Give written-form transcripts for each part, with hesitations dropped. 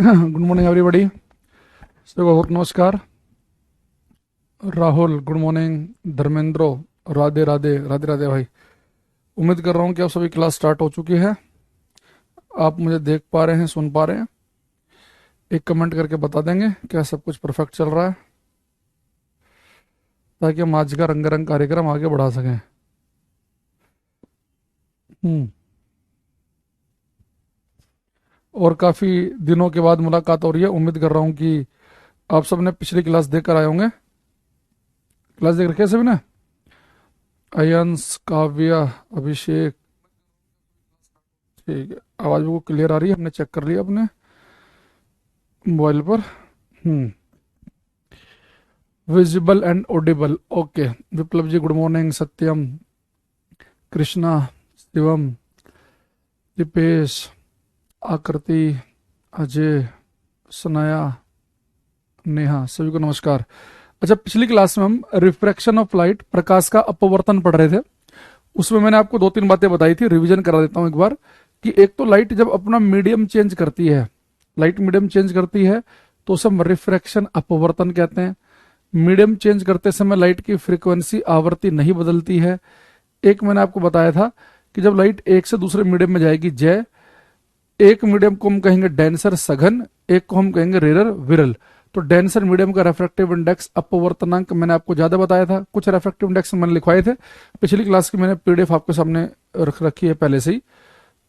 Good morning everybody. सबको नमस्कार। Rahul good morning. Dharmendra Radhe Radhe Radhe Radhe भाई। उम्मीद कर रहा हूँ कि आप सभी क्लास स्टार्ट हो चुकी है। आप मुझे देख पा रहे हैं, सुन पा रहे हैं? एक कमेंट करके बता देंगे क्या सब कुछ परफेक्ट चल रहा है, ताकि हम आज का रंगारंग कार्यक्रम आगे बढ़ा सकें। हम्म। और काफ़ी दिनों के बाद मुलाकात हो रही है। उम्मीद कर रहा हूँ कि आप सबने पिछली क्लास देख कर आए होंगे। क्लास देख रखे हैं सभी ने? अयंस, काव्या, अभिषेक। ठीक है, आवाज़ बिल्कुल क्लियर आ रही है? हमने चेक कर लिया अपने मोबाइल पर। Hmm. Visible and audible, okay. Viplav ji good morning. Satyam, Krishna, Shivam, Deepesh, Aakriti, Ajay, Sanaya, Neha, सभी को नमस्कार। अच्छा, पिछली क्लास में हम रिफ्रैक्शन ऑफ लाइट, प्रकाश का अपवर्तन पढ़ रहे थे। उसमें मैंने आपको दो तीन बातें बताई थी, रिवीजन करा देता हूं एक बार। कि एक तो लाइट जब अपना मीडियम चेंज करती है, लाइट मीडियम चेंज करती है तो उसे हम रिफ्रैक्शन अपवर्तन कहते हैं। मीडियम चेंज करते समय लाइट की फ्रीक्वेंसी, आवृत्ति नहीं बदलती है। एक मैंने आपको बताया था कि जब लाइट एक से दूसरे मीडियम में जाएगी जय, एक मीडियम को हम कहेंगे डेंसर सघन, एक को हम कहेंगे रेरर विरल। तो डेंसर मीडियम का रेफ्रेक्टिव इंडेक्स अपवर्तनांक मैंने आपको ज्यादा बताया था। कुछ रेफ्रेक्टिव इंडेक्स मैंने लिखवाए थे पिछली क्लास की, मैंने पीडीएफ आपके सामने रख रखी है पहले से ही,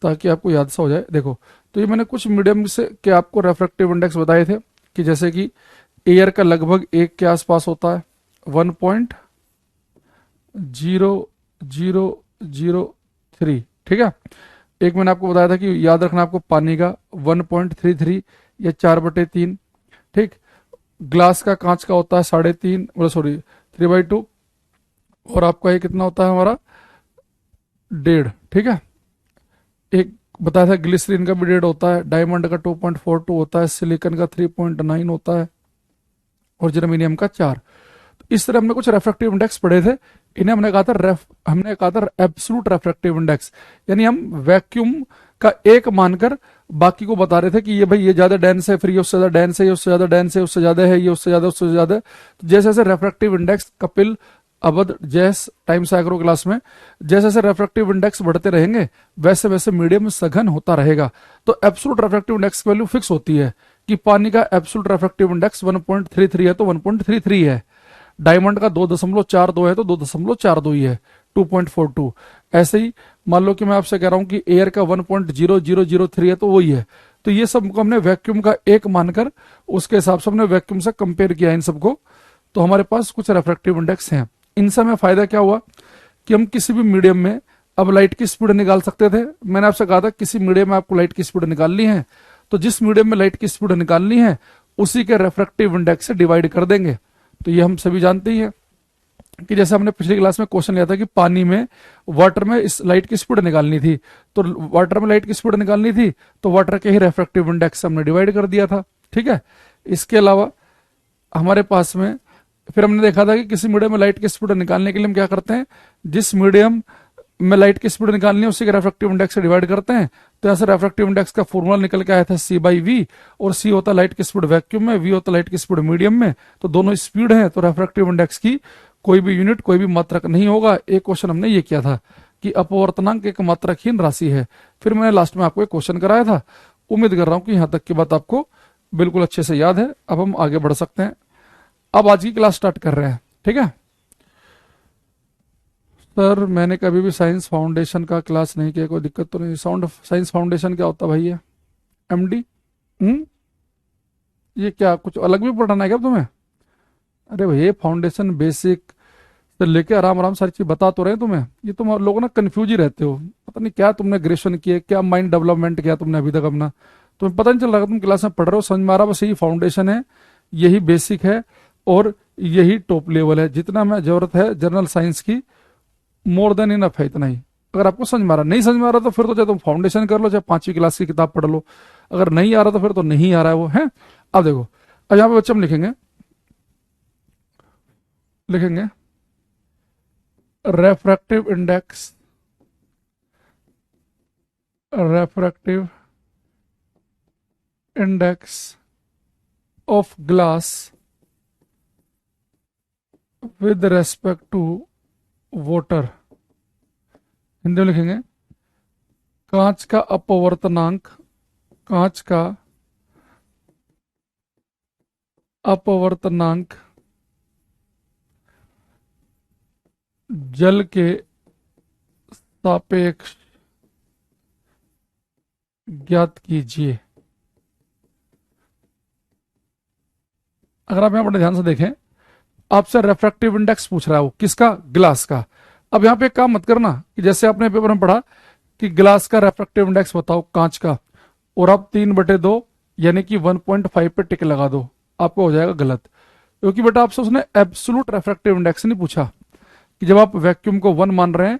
ताकि आपको याद सा हो जाए। देखो, तो ये मैंने कुछ मीडियम से के आपको रेफ्रेक्टिव इंडेक्स बताए थे कि जैसे कि एयर का लगभग एक के आसपास होता है, 1.0003। ठीक है। एक मैंने आपको बताया था कि याद रखना आपको पानी का 1.33 या 4/3। ठीक। ग्लास का, कांच का होता है 3.5, सॉरी 3/2। और आपका ये कितना होता है हमारा, 1.5। ठीक है। एक बताया था ग्लिसरीन का भी 1.5 होता है, डायमंड का 2.42 होता है, सिलिकॉन का 3.9 होता है, और जर्मेनियम का 4। तो इस तरह हमने कुछ रेफ्रेक्टिव इंडेक्स पढ़े थे। इन्हें हमने कहा था एब्सोल्यूट रेफ्रेक्टिव इंडेक्स। यानी हम वैक्यूम का एक मानकर बाकी को बता रहे थे कि ये भाई ये ज्यादा डेंस है, फिर ये उससे ज्यादा डेंस है, ये उससे ज्यादा डेंस है, उससे ज्यादा है, ये उससे ज्यादा, उससे ज्यादा है। तो जैसे जैसे रेफ्रेक्टिव इंडेक्स, कपिल, अवध, जैस, टाइम्स एग्रो क्लास में जैसे जैसे रेफ्रेक्टिव इंडेक्स बढ़ते रहेंगे वैसे वैसे मीडियम सघन होता रहेगा। तो एब्सोल्यूट रेफ्रेक्टिव इंडेक्स की वैल्यू फिक्स होती है कि पानी का एब्सोल्यूट रेफ्रेक्टिव इंडेक्स 1.33 है तो 1.33 है। डायमंड का 2.42 है तो 2.42 ही है, 2.42। ऐसे ही मान लो कि मैं आपसे कह रहा हूं कि एयर का 1.0003 है तो वही है। तो ये सब हमने वैक्यूम का एक मानकर उसके हिसाब से हमने वैक्यूम से कंपेयर किया इन सबको। तो हमारे पास कुछ रेफ्रेक्टिव इंडेक्स हैं। इनसे हमें फायदा क्या हुआ कि हम किसी भी मीडियम में अब लाइट की स्पीड निकाल सकते थे। मैंने आपसे कहा था किसी मीडियम में आपको लाइट की स्पीड निकालनी है तो जिस मीडियम में लाइट की स्पीड निकालनी है उसी के रेफ्रेक्टिव इंडेक्स से डिवाइड कर देंगे। तो ये हम सभी जानते ही हैं कि जैसे हमने पिछली क्लास में क्वेश्चन लिया था कि पानी में, वाटर में इस लाइट की स्पीड निकालनी थी, तो वाटर में लाइट की स्पीड निकालनी थी तो वाटर के ही रेफ्रेक्टिव इंडेक्स हमने डिवाइड कर दिया था। ठीक है। इसके अलावा हमारे पास में फिर हमने देखा था कि किसी मीडियम में लाइट की स्पीड निकालने के लिए हम क्या करते हैं, जिस मीडियम में लाइट की स्पीड निकालनी है उसी के रेफ्रेक्टिव इंडेक्स से डिवाइड करते हैं। तो ऐसे रेफ्रेक्टिव इंडेक्स का फॉर्मूला निकल के आया था C/V, और C होता है लाइट की स्पीड वैक्यूम में, V होता है लाइट की स्पीड मीडियम में। तो दोनों स्पीड है तो रेफ्रेक्टिव इंडेक्स की कोई भी यूनिट, कोई भी मात्रक नहीं होगा। एक क्वेश्चन हमने ये किया था कि अपवर्तनांक एक मात्रकहीन राशि है। फिर मैंने लास्ट में आपको एक क्वेश्चन कराया था। उम्मीद कर रहा हूं कि यहां तक की बात आपको बिल्कुल अच्छे से याद है। अब हम आगे बढ़ सकते हैं। अब आज की क्लास स्टार्ट कर रहे हैं। ठीक है सर, मैंने कभी भी साइंस फाउंडेशन का क्लास नहीं किया, कोई दिक्कत तो नहीं? साइंस फाउंडेशन क्या होता है भाई? ये MD? हम्म। ये क्या कुछ अलग भी पढ़ाना है क्या तुम्हें? अरे भाई, ये फाउंडेशन बेसिक से लेके आराम आराम सारी चीज बता तो रहे हैं तुम्हें। ये तुम लोगों ना कंफ्यूज ही रहते हो, पता नहीं क्या तुमने ग्रेजुएशन किया, क्या माइंड डेवलपमेंट किया तुमने अभी तक अपना, तुम्हें पता नहीं चल रहा। तुम क्लास में पढ़ रहे हो, समझ में आ रहा, बस यही फाउंडेशन है, यही बेसिक है, और यही टॉप लेवल है। जितना हमें जरूरत है जनरल साइंस की, मोर देन इनफ है, इतना ही। अगर आपको समझ में आ रहा, नहीं समझ में आ रहा तो फिर तो चाहे तुम फाउंडेशन कर लो, चाहे 5वीं क्लास की किताब पढ़ लो। अगर नहीं आ रहा तो फिर तो नहीं आ रहा है वो है। अब देखो, अब यहाँ पे बच्चे हम लिखेंगे, लिखेंगे refractive index, refractive index of glass with respect to water, Hindi में लिखेंगे कांच का अपवर्तनांक, कांच का अपवर्तनांक जल के सापेक्ष ज्ञात कीजिए। अगर आप यहां बड़े ध्यान से देखें, आपसे रेफ्रैक्टिव इंडेक्स पूछ रहा है, वो किसका? ग्लास का। अब यहां पे एक काम मत करना कि जैसे आपने पेपर में पढ़ा कि ग्लास का रेफ्रैक्टिव इंडेक्स बताओ कांच का, और आप 3/2 यानी कि 1.5 पे टिक लगा दो, आपको हो जाएगा गलत। क्योंकि बेटा आपसे उसने एब्सोल्यूट रेफ्रैक्टिव इंडेक्स नहीं पूछा कि जब आप वैक्यूम को 1 मान रहे हैं,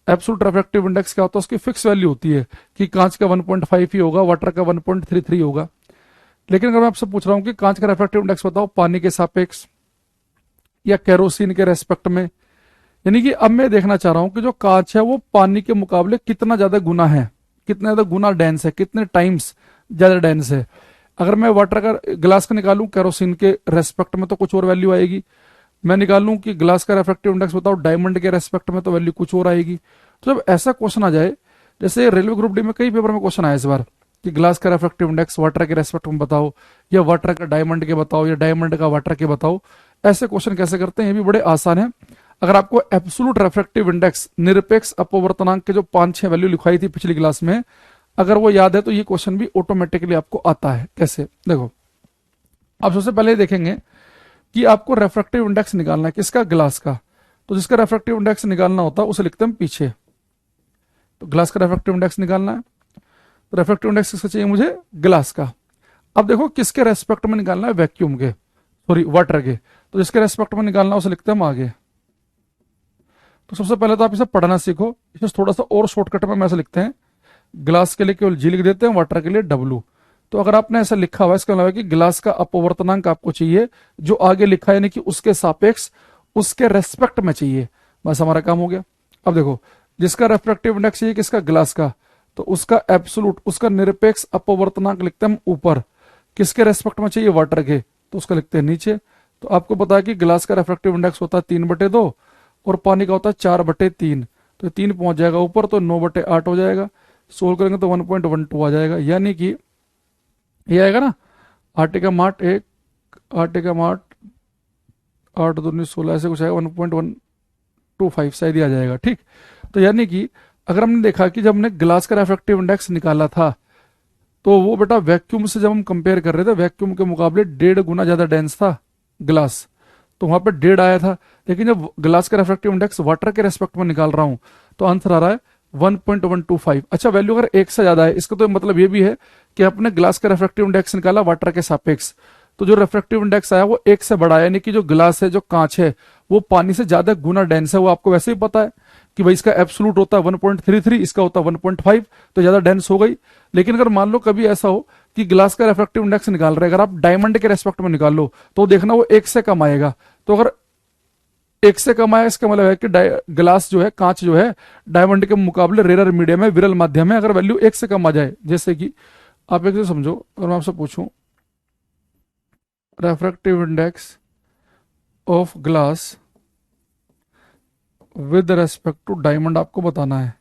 एब्सोल्यूट रेफ्रैक्टिव इंडेक्स क्या होता है? उसकी फिक्स वैल्यू होती है कि कांच का 1.5 ही होगा, वाटर का 1.33 होगा। लेकिन अगर मैं आपसे पूछ रहा हूं कि कांच का रेफ्रैक्टिव इंडेक्स बताओ पानी के सापेक्ष या केरोसिन के रेस्पेक्ट में, यानी कि अब मैं देखना चाह रहा हूं कि जो कांच है वो पानी के मुकाबले कितना ज्यादा गुना है, कितना ज्यादा गुना डेंस है, कितने टाइम्स ज्यादा डेंस है। अगर मैं वाटर का ग्लास का निकालूं केरोसिन के रेस्पेक्ट में तो कुछ और वैल्यू आएगी। मैं निकालूं कि ग्लास का रेफ्रैक्टिव इंडेक्स बताओ डायमंड के रेस्पेक्ट में तो वैल्यू कुछ और आएगी। तो जब ऐसा क्वेश्चन आ जाए, जैसे रेलवे ग्रुप डी में कई पेपर में क्वेश्चन आया इस बार कि ग्लास का रेफ्रैक्टिव इंडेक्स वाटर के रेस्पेक्ट में बताओ, या वाटर का डायमंड के बताओ, या डायमंड का वाटर के बताओ, ऐसे क्वेश्चन कैसे करते हैं ये भी बड़े आसान है। अगर आपको एब्सोल्यूट रेफ्रैक्टिव इंडेक्स निरपेक्ष अपवर्तनांक के जो 5-6 वैल्यू लिखवाई थी पिछली क्लास में, अगर वो याद है तो ये क्वेश्चन भी ऑटोमेटिकली आपको आता है। कैसे? देखो, आप सबसे पहले देखेंगे कि आपको रेफ्रैक्टिव इंडेक्स निकालना है किसका? ग्लास का। तो जिसका रेफ्रैक्टिव इंडेक्स निकालना होता है उसे लिखते हैं पीछे। तो ग्लास का रेफ्रैक्टिव इंडेक्स निकालना है, तो रेफ्रैक्टिव इंडेक्स किसका चाहिए मुझे? ग्लास का। अब देखो किसके रेस्पेक्ट में निकालना है? वैक्यूम के, सॉरी वाटर के। तो जिसके रेस्पेक्ट में निकालना है उसे लिखते हैं हम आगे। तो सबसे पहले तो आप इसे पढ़ना सीखो, इसे थोड़ा सा और शॉर्टकट में ऐसे लिखते हैं, ग्लास के लिए केवल जी लिख देते हैं, वाटर के लिए W। तो अगर आपने ऐसा लिखा हुआ है इसका मतलब है कि ग्लास का अपवर्तनांक आपको चाहिए जो आगे लिखा है, यानी कि उसके सापेक्ष, उसके रेस्पेक्ट में चाहिए। बस हमारा काम हो गया। अब देखो, जिसका रेफ्रैक्टिव इंडेक्स चाहिए किसका? ग्लास का, तो उसका एब्सोल्यूट, उसका निरपेक्ष अपवर्तनांक लिखते हैं हम ऊपर। किसके रेस्पेक्ट में चाहिए? वाटर के, तो उसका लिखते हैं नीचे। तो आपको पता है कि ग्लास का रेफ्रैक्टिव इंडेक्स होता है 3/2 और पानी का होता है 4/3। तो 3 पहुंच जाएगा ऊपर, तो 9/8 हो जाएगा। सोल्व करेंगे तो 1.12 आ जाएगा, यानी कि ये आएगा ना 8 का माठ 1, 8 का माठ 8 दूनी 16, ऐसे कुछ आएगा 1.125 शायद ही आ जाएगा। ठीक, तो यानी कि अगर हमने देखा कि जब हमने ग्लास का रेफ्रैक्टिव इंडेक्स निकाला था तो वो बेटा वैक्यूम से जब हम कंपेयर कर रहे थे, वैक्यूम के मुकाबले 1.5 गुना ज्यादा डेंस था ग्लास, तो वहां पे 1.5 आया था। लेकिन जब ग्लास का रेफ्रैक्टिव इंडेक्स वाटर के रेस्पेक्ट में निकाल रहा हूं तो आंसर आ रहा है 1.125। अच्छा, वैल्यू अगर 1 से ज्यादा है, इसका तो मतलब ये भी है कि आपने ग्लास का रेफ्रैक्टिव इंडेक्स निकाला वाटर के सापेक्ष, तो जो रेफ्रैक्टिव इंडेक्स आया वो 1 से बड़ा है, यानी कि जो ग्लास है, जो कांच है, वो पानी से ज्यादा गुना डेंस है। वो आपको वैसे ही पता है कि भाई इसका एब्सोल्यूट होता है 1.33, इसका होता है 1.5, तो ज्यादा डेंस हो गई। लेकिन अगर मान लो कभी ऐसा हो कि ग्लास का रेफ्रैक्टिव इंडेक्स निकाल रहे, अगर आप डायमंड के रेस्पेक्ट में निकाल लो तो देखना वो 1 से कम आएगा। तो अगर 1 से कम आया, इसका मतलब है कि ग्लास जो है, कांच जो है, डायमंड के मुकाबले रेयर मीडियम है, विरल माध्यम है। अगर वैल्यू 1 से कम आ जाए, जैसे कि आप एक समझो, अगर मैं आपसे पूछूं refractive index of glass with respect to diamond, आपको बताना है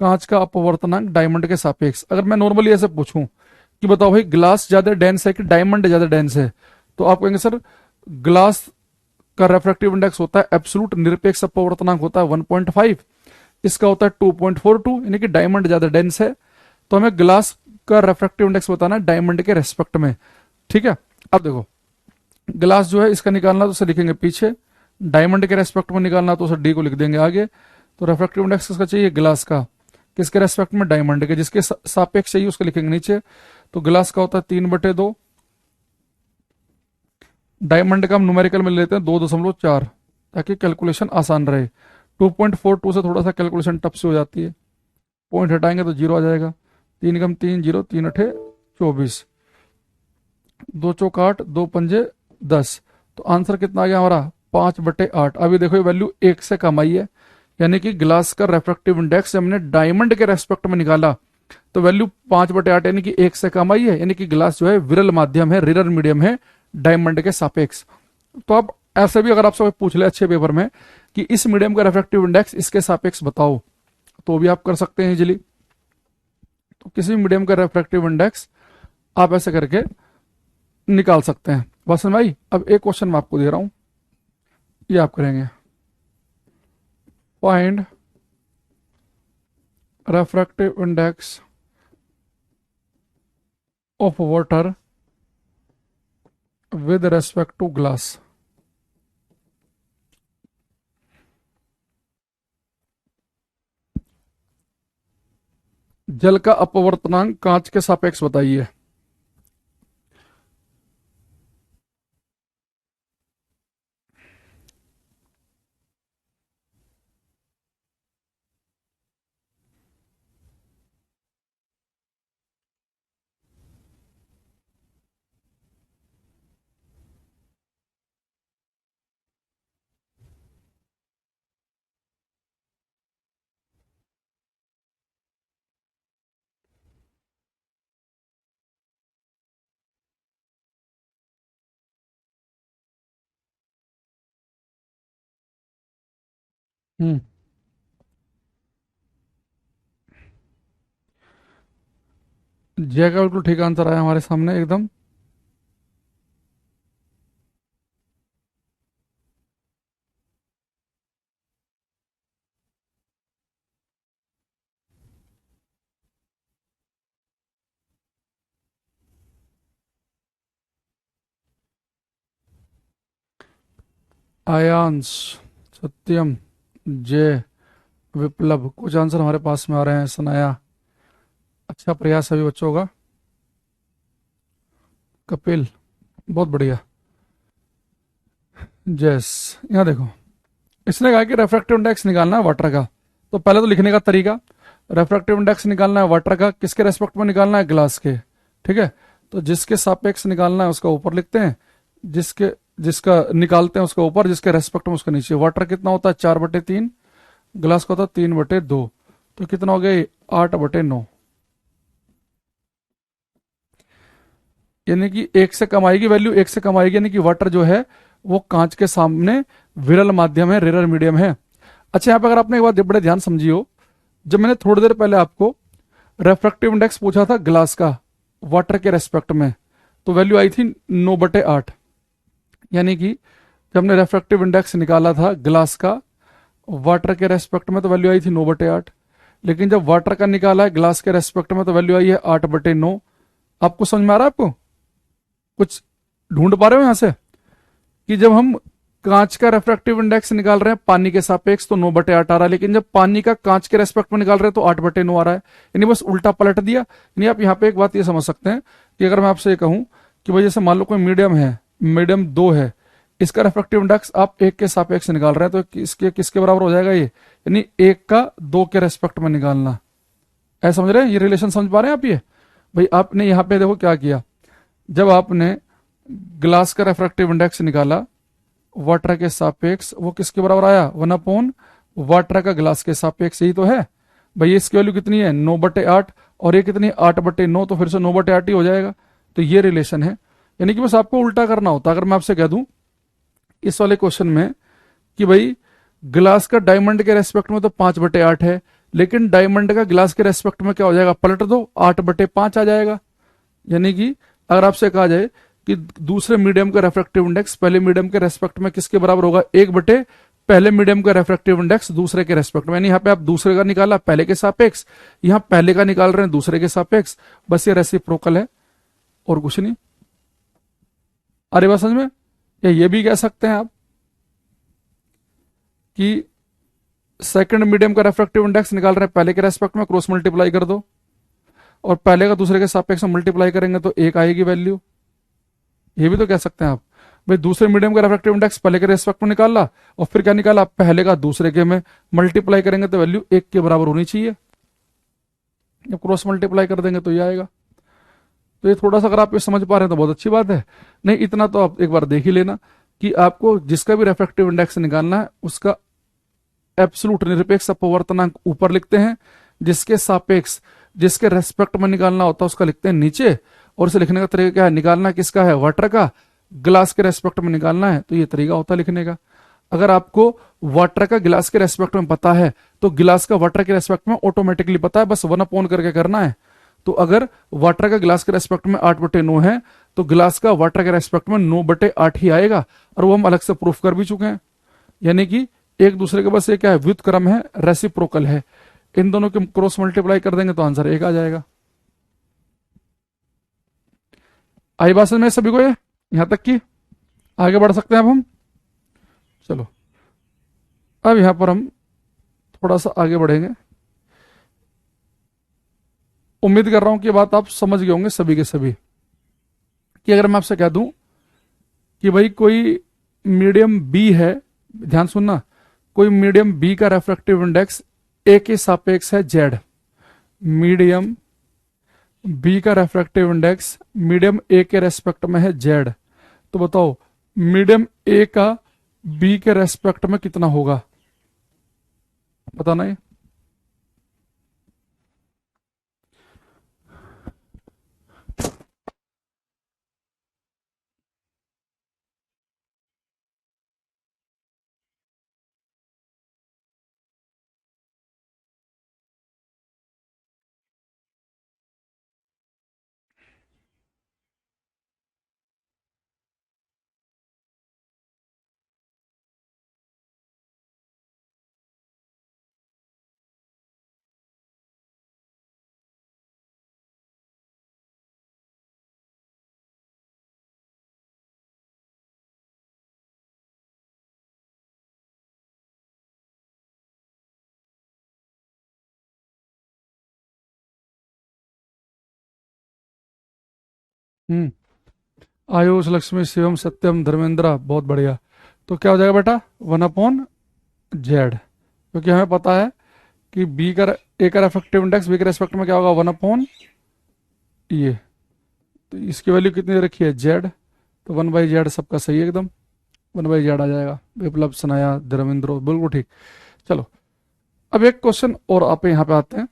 कांच का अपवर्तनांक डायमंड के सापेक्ष। अगर मैं नॉर्मली ऐसे पूछूं कि बताओ भाई ग्लास ज्यादा डेंस है कि डायमंड ज्यादा डेंस है, तो आप कहेंगे सर ग्लास का रेफ्रैक्टिव इंडेक्स होता है एब्सोल्यूट, निरपेक्ष अपवर्तनांक होता है 1.5, इसका होता है 2.42, यानी कि डायमंड ज्यादा डेंस है। तो हमें ग्लास का रेफ्रैक्टिव इंडेक्स बताना है डायमंड के रेस्पेक्ट में। ठीक है, अब देखो ग्लास जो है इसका निकालना तो उसे लिखेंगे पीछे, डायमंड के रेस्पेक्ट में निकालना तो उसे डी को लिख देंगे आगे। तो रेफ्रैक्टिव इंडेक्स किसका चाहिए? ग्लास का। किसके रेस्पेक्ट में? डायमंड के। जिसके सापेक्ष चाहिए उसको लिखेंगे नीचे। तो ग्लास का होता है 3/2, डायमंड का हम न्यूमेरिकल में लेते हैं 2.4 ताकि कैलकुलेशन आसान रहे। 2.42 से थोड़ा सा कैलकुलेशन टफ से हो जाती है, पॉइंट हटाएंगे तो 0 आ जाएगा। 3 कम 3 0, 3 अठे 24, 2 चौक 8, 2 पंजे 10। तो आंसर कितना आ गया हमारा? 5/8। अभी देखो ये वैल्यू 1 से कम आई है, यानी कि ग्लास का रेफ्रैक्टिव इंडेक्स हमने डायमंड के रेस्पेक्ट में निकाला तो वैल्यू 5/8 यानी कि 1 से कम आई है, यानी कि ग्लास जो है विरल माध्यम है, रेयर मीडियम है डायमंड के सापेक्ष। तो अब ऐसे भी अगर आपसे पूछ ले अच्छे पेपर में कि इस मीडियम का रिफ्रैक्टिव इंडेक्स इसके सापेक्ष बताओ, तो भी आप कर सकते हैं इजीली। तो किसी मीडियम का रिफ्रैक्टिव इंडेक्स आप ऐसे करके निकाल सकते हैं। बस समझ में आई। अब एक क्वेश्चन मैं आपको दे रहा हूं, ये आप करेंगे, find refractive index of water with respect to glass. जल का अपवर्तनांक कांच के सापेक्ष बताइए। हम्म जय का बिल्कुल ठीक आंसर आया हमारे सामने एकदम। आयांश, सत्यम, जय, विप्लव, कुछ आंसर हमारे पास में आ रहे हैं। सनाया, अच्छा प्रयास सभी बच्चों का। कपिल, बहुत बढ़िया। जयस, यहाँ देखो, इसने कहा कि रेफ्रैक्टिव इंडेक्स निकालना है वाटर का। तो पहले तो लिखने का तरीका, रेफ्रैक्टिव इंडेक्स निकालना है वाटर का, किसके रेस्पेक्ट में निकालना है, ग्लास के। ठीक है, तो जिसके सापेक्ष निकालना है उसका ऊपर लिखते हैं, जिसके जिसका निकालते हैं उसका ऊपर, जिसके रेस्पेक्ट में उसका नीचे। वाटर कितना होता है, 4/3, ग्लास का होता है 3/2, तो कितना हो गया, 8/9। यानी कि 1 से कम आएगी वैल्यू, 1 से कम आएगी, यानी कि वाटर जो है वो कांच के सामने विरल माध्यम है, रेयर मीडियम है। अच्छा, यहां पर अगर आपने एक बात बड़े ध्यान समझियो, जब मैंने थोड़ी देर पहले आपको रेफ्रैक्टिव इंडेक्स पूछा था ग्लास का वाटर के रेस्पेक्ट में, तो वैल्यू आई थी 9/8। यानी कि जब हमने रेफ्रैक्टिव इंडेक्स निकाला था ग्लास का वाटर के रेस्पेक्ट में, तो वैल्यू आई थी 9/8। लेकिन जब वाटर का निकाला है ग्लास के रेस्पेक्ट में, तो वैल्यू आई है 8/9। आपको समझ में आ रहा है, आपको कुछ ढूंढ पा रहे हो यहां से कि जब हम कांच का रेफ्रैक्टिव इंडेक्स निकाल रहे हैं पानी के सापेक्ष तो 9/8 आ रहा है, लेकिन जब पानी का कांच के रेस्पेक्ट में निकाल रहे हैं तो 8/9 आ रहा है। यानी बस उल्टा पलट दिया। यानी आप यहाँ पे एक बात ये समझ सकते हैं कि अगर मैं आपसे ये कहूं कि भाई जैसे मान लो कोई मीडियम है, मीडियम 2 है, इसका रेफ्रैक्टिव इंडेक्स आप 1 के सापेक्ष निकाल रहे हैं, तो इसके किसके बराबर हो जाएगा ये, यानी 1 का 2 के रेस्पेक्ट में निकालना। ऐसा समझ रहे हैं, ये रिलेशन समझ पा रहे हैं आप। ये भाई आपने यहाँ पे देखो क्या किया, जब आपने ग्लास का रेफ्रैक्टिव इंडेक्स निकाला वाटर के सापेक्ष, वो किसके बराबर आया, 1 वाटर का ग्लास के सापेक्ष, यही तो है भाई। इसकी वैल्यू कितनी है, 9/8, और ये कितनी है, 8/9, तो फिर से 9/8 ही हो जाएगा। तो ये रिलेशन है। यानी कि बस आपको उल्टा करना होता। अगर मैं आपसे कह दूं इस वाले क्वेश्चन में कि भाई ग्लास का डायमंड के रेस्पेक्ट में तो 5/8 है, लेकिन डायमंड का ग्लास के रेस्पेक्ट में क्या हो जाएगा, पलट दो, 8/5 आ जाएगा। यानी कि अगर आपसे कहा जाए कि दूसरे मीडियम का रेफ्रैक्टिव इंडेक्स पहले मीडियम के रेस्पेक्ट में किसके बराबर होगा, 1/, पहले मीडियम का रेफ्रैक्टिव इंडेक्स दूसरे के रेस्पेक्ट में। यानी यहाँ पे आप दूसरे का निकाला पहले के सापेक्ष, यहाँ पहले का निकाल रहे हैं दूसरे के सापेक्ष, बस ये रेसिप्रोकल है और कुछ नहीं। अरे बात समझ में। या ये भी कह सकते हैं आप कि सेकंड मीडियम का रेफ्रैक्टिव इंडेक्स निकाल रहे हैं पहले के रेस्पेक्ट में, क्रॉस मल्टीप्लाई कर दो, और पहले का दूसरे के सापेक्ष में मल्टीप्लाई करेंगे तो 1 आएगी वैल्यू। ये भी तो कह सकते हैं आप, भाई दूसरे मीडियम का रेफ्रैक्टिव इंडेक्स पहले के रेस्पेक्ट में निकाला और फिर क्या निकाला, पहले का दूसरे के में मल्टीप्लाई करेंगे तो वैल्यू 1 के बराबर होनी चाहिए। जब क्रॉस मल्टीप्लाई कर देंगे तो ये आएगा। तो ये थोड़ा सा अगर आप ये समझ पा रहे हैं तो बहुत अच्छी बात है। नहीं इतना तो आप एक बार देख ही लेना कि आपको जिसका भी रेफ्रैक्टिव इंडेक्स निकालना है उसका एब्सोल्यूट निरपेक्ष अपवर्तनांक ऊपर लिखते हैं, जिसके सापेक्ष जिसके रेस्पेक्ट में निकालना होता है उसका लिखते हैं नीचे, और इसे लिखने का तरीका क्या है, निकालना किसका है, वाटर का, ग्लास के रेस्पेक्ट में निकालना है, तो ये तरीका होता है लिखने का। अगर आपको वाटर का गिलास के रेस्पेक्ट में पता है तो गिलास का वाटर के रेस्पेक्ट में ऑटोमेटिकली पता है, बस 1/, करके करना है। तो अगर वाटर का गिलास के रेस्पेक्ट में 8/9 है तो गिलास का वाटर के रेस्पेक्ट में 9/8 ही आएगा, और वो हम अलग से प्रूफ कर भी चुके हैं। यानी कि एक दूसरे के बस ये क्या है, व्युत्क्रम है, रेसिप्रोकल है। इन दोनों के क्रॉस मल्टीप्लाई कर देंगे तो आंसर 1 आ जाएगा। आई बात समझ में सभी को, ये यहां तक की आगे बढ़ सकते हैं अब हम। चलो अब यहां पर हम थोड़ा सा आगे बढ़ेंगे। उम्मीद कर रहा हूं कि ये बात आप समझ गए होंगे सभी के सभी, कि अगर मैं आपसे कह दूं कि भाई कोई मीडियम बी है, ध्यान सुनना, कोई मीडियम बी का रेफ्रेक्टिव इंडेक्स ए के सापेक्ष है जेड, मीडियम बी का रेफ्रेक्टिव इंडेक्स मीडियम ए के रेस्पेक्ट में है जेड, तो बताओ मीडियम ए का बी के रेस्पेक्ट में कितना होगा, बताना है। हम्म, आयुष, लक्ष्मी, शिवम, सत्यम, धर्मेंद्र, बहुत बढ़िया। तो क्या हो जाएगा बेटा, 1/z, क्योंकि हमें पता है कि बी का ए का रेफ्रेक्टिव इंडेक्स बी के रेस्पेक्ट में क्या होगा, 1/ये, तो इसकी वैल्यू कितनी दे रखी है, जेड, तो 1/z सबका सही है एकदम, 1/z आ जाएगा। विप्लव, सनाया, धर्मेंद्र, बिल्कुल ठीक। चलो अब एक क्वेश्चन और आप यहाँ पे आते हैं।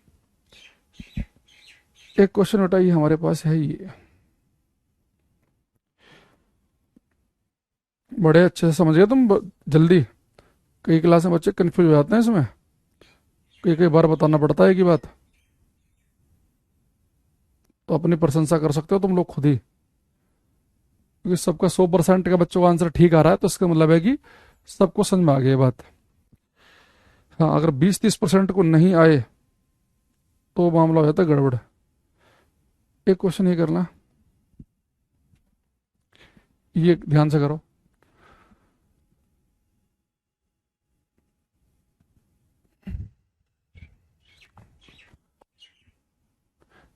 एक क्वेश्चन बेटा ये हमारे पास है, ये बड़े अच्छे से समझ गए तुम जल्दी। कई क्लास में बच्चे कंफ्यूज हो जाते हैं इसमें, कई कई बार बताना पड़ता है कि बात, तो अपनी प्रशंसा कर सकते हो तुम लोग खुद ही, क्योंकि सबका 100% का बच्चों का आंसर ठीक आ रहा है तो इसका मतलब है कि सबको समझ में आ गई ये बात। हाँ, अगर 20-30% को नहीं आए तो मामला हो जाता है गड़बड़। एक क्वेश्चन ये करना, ये ध्यान से करो।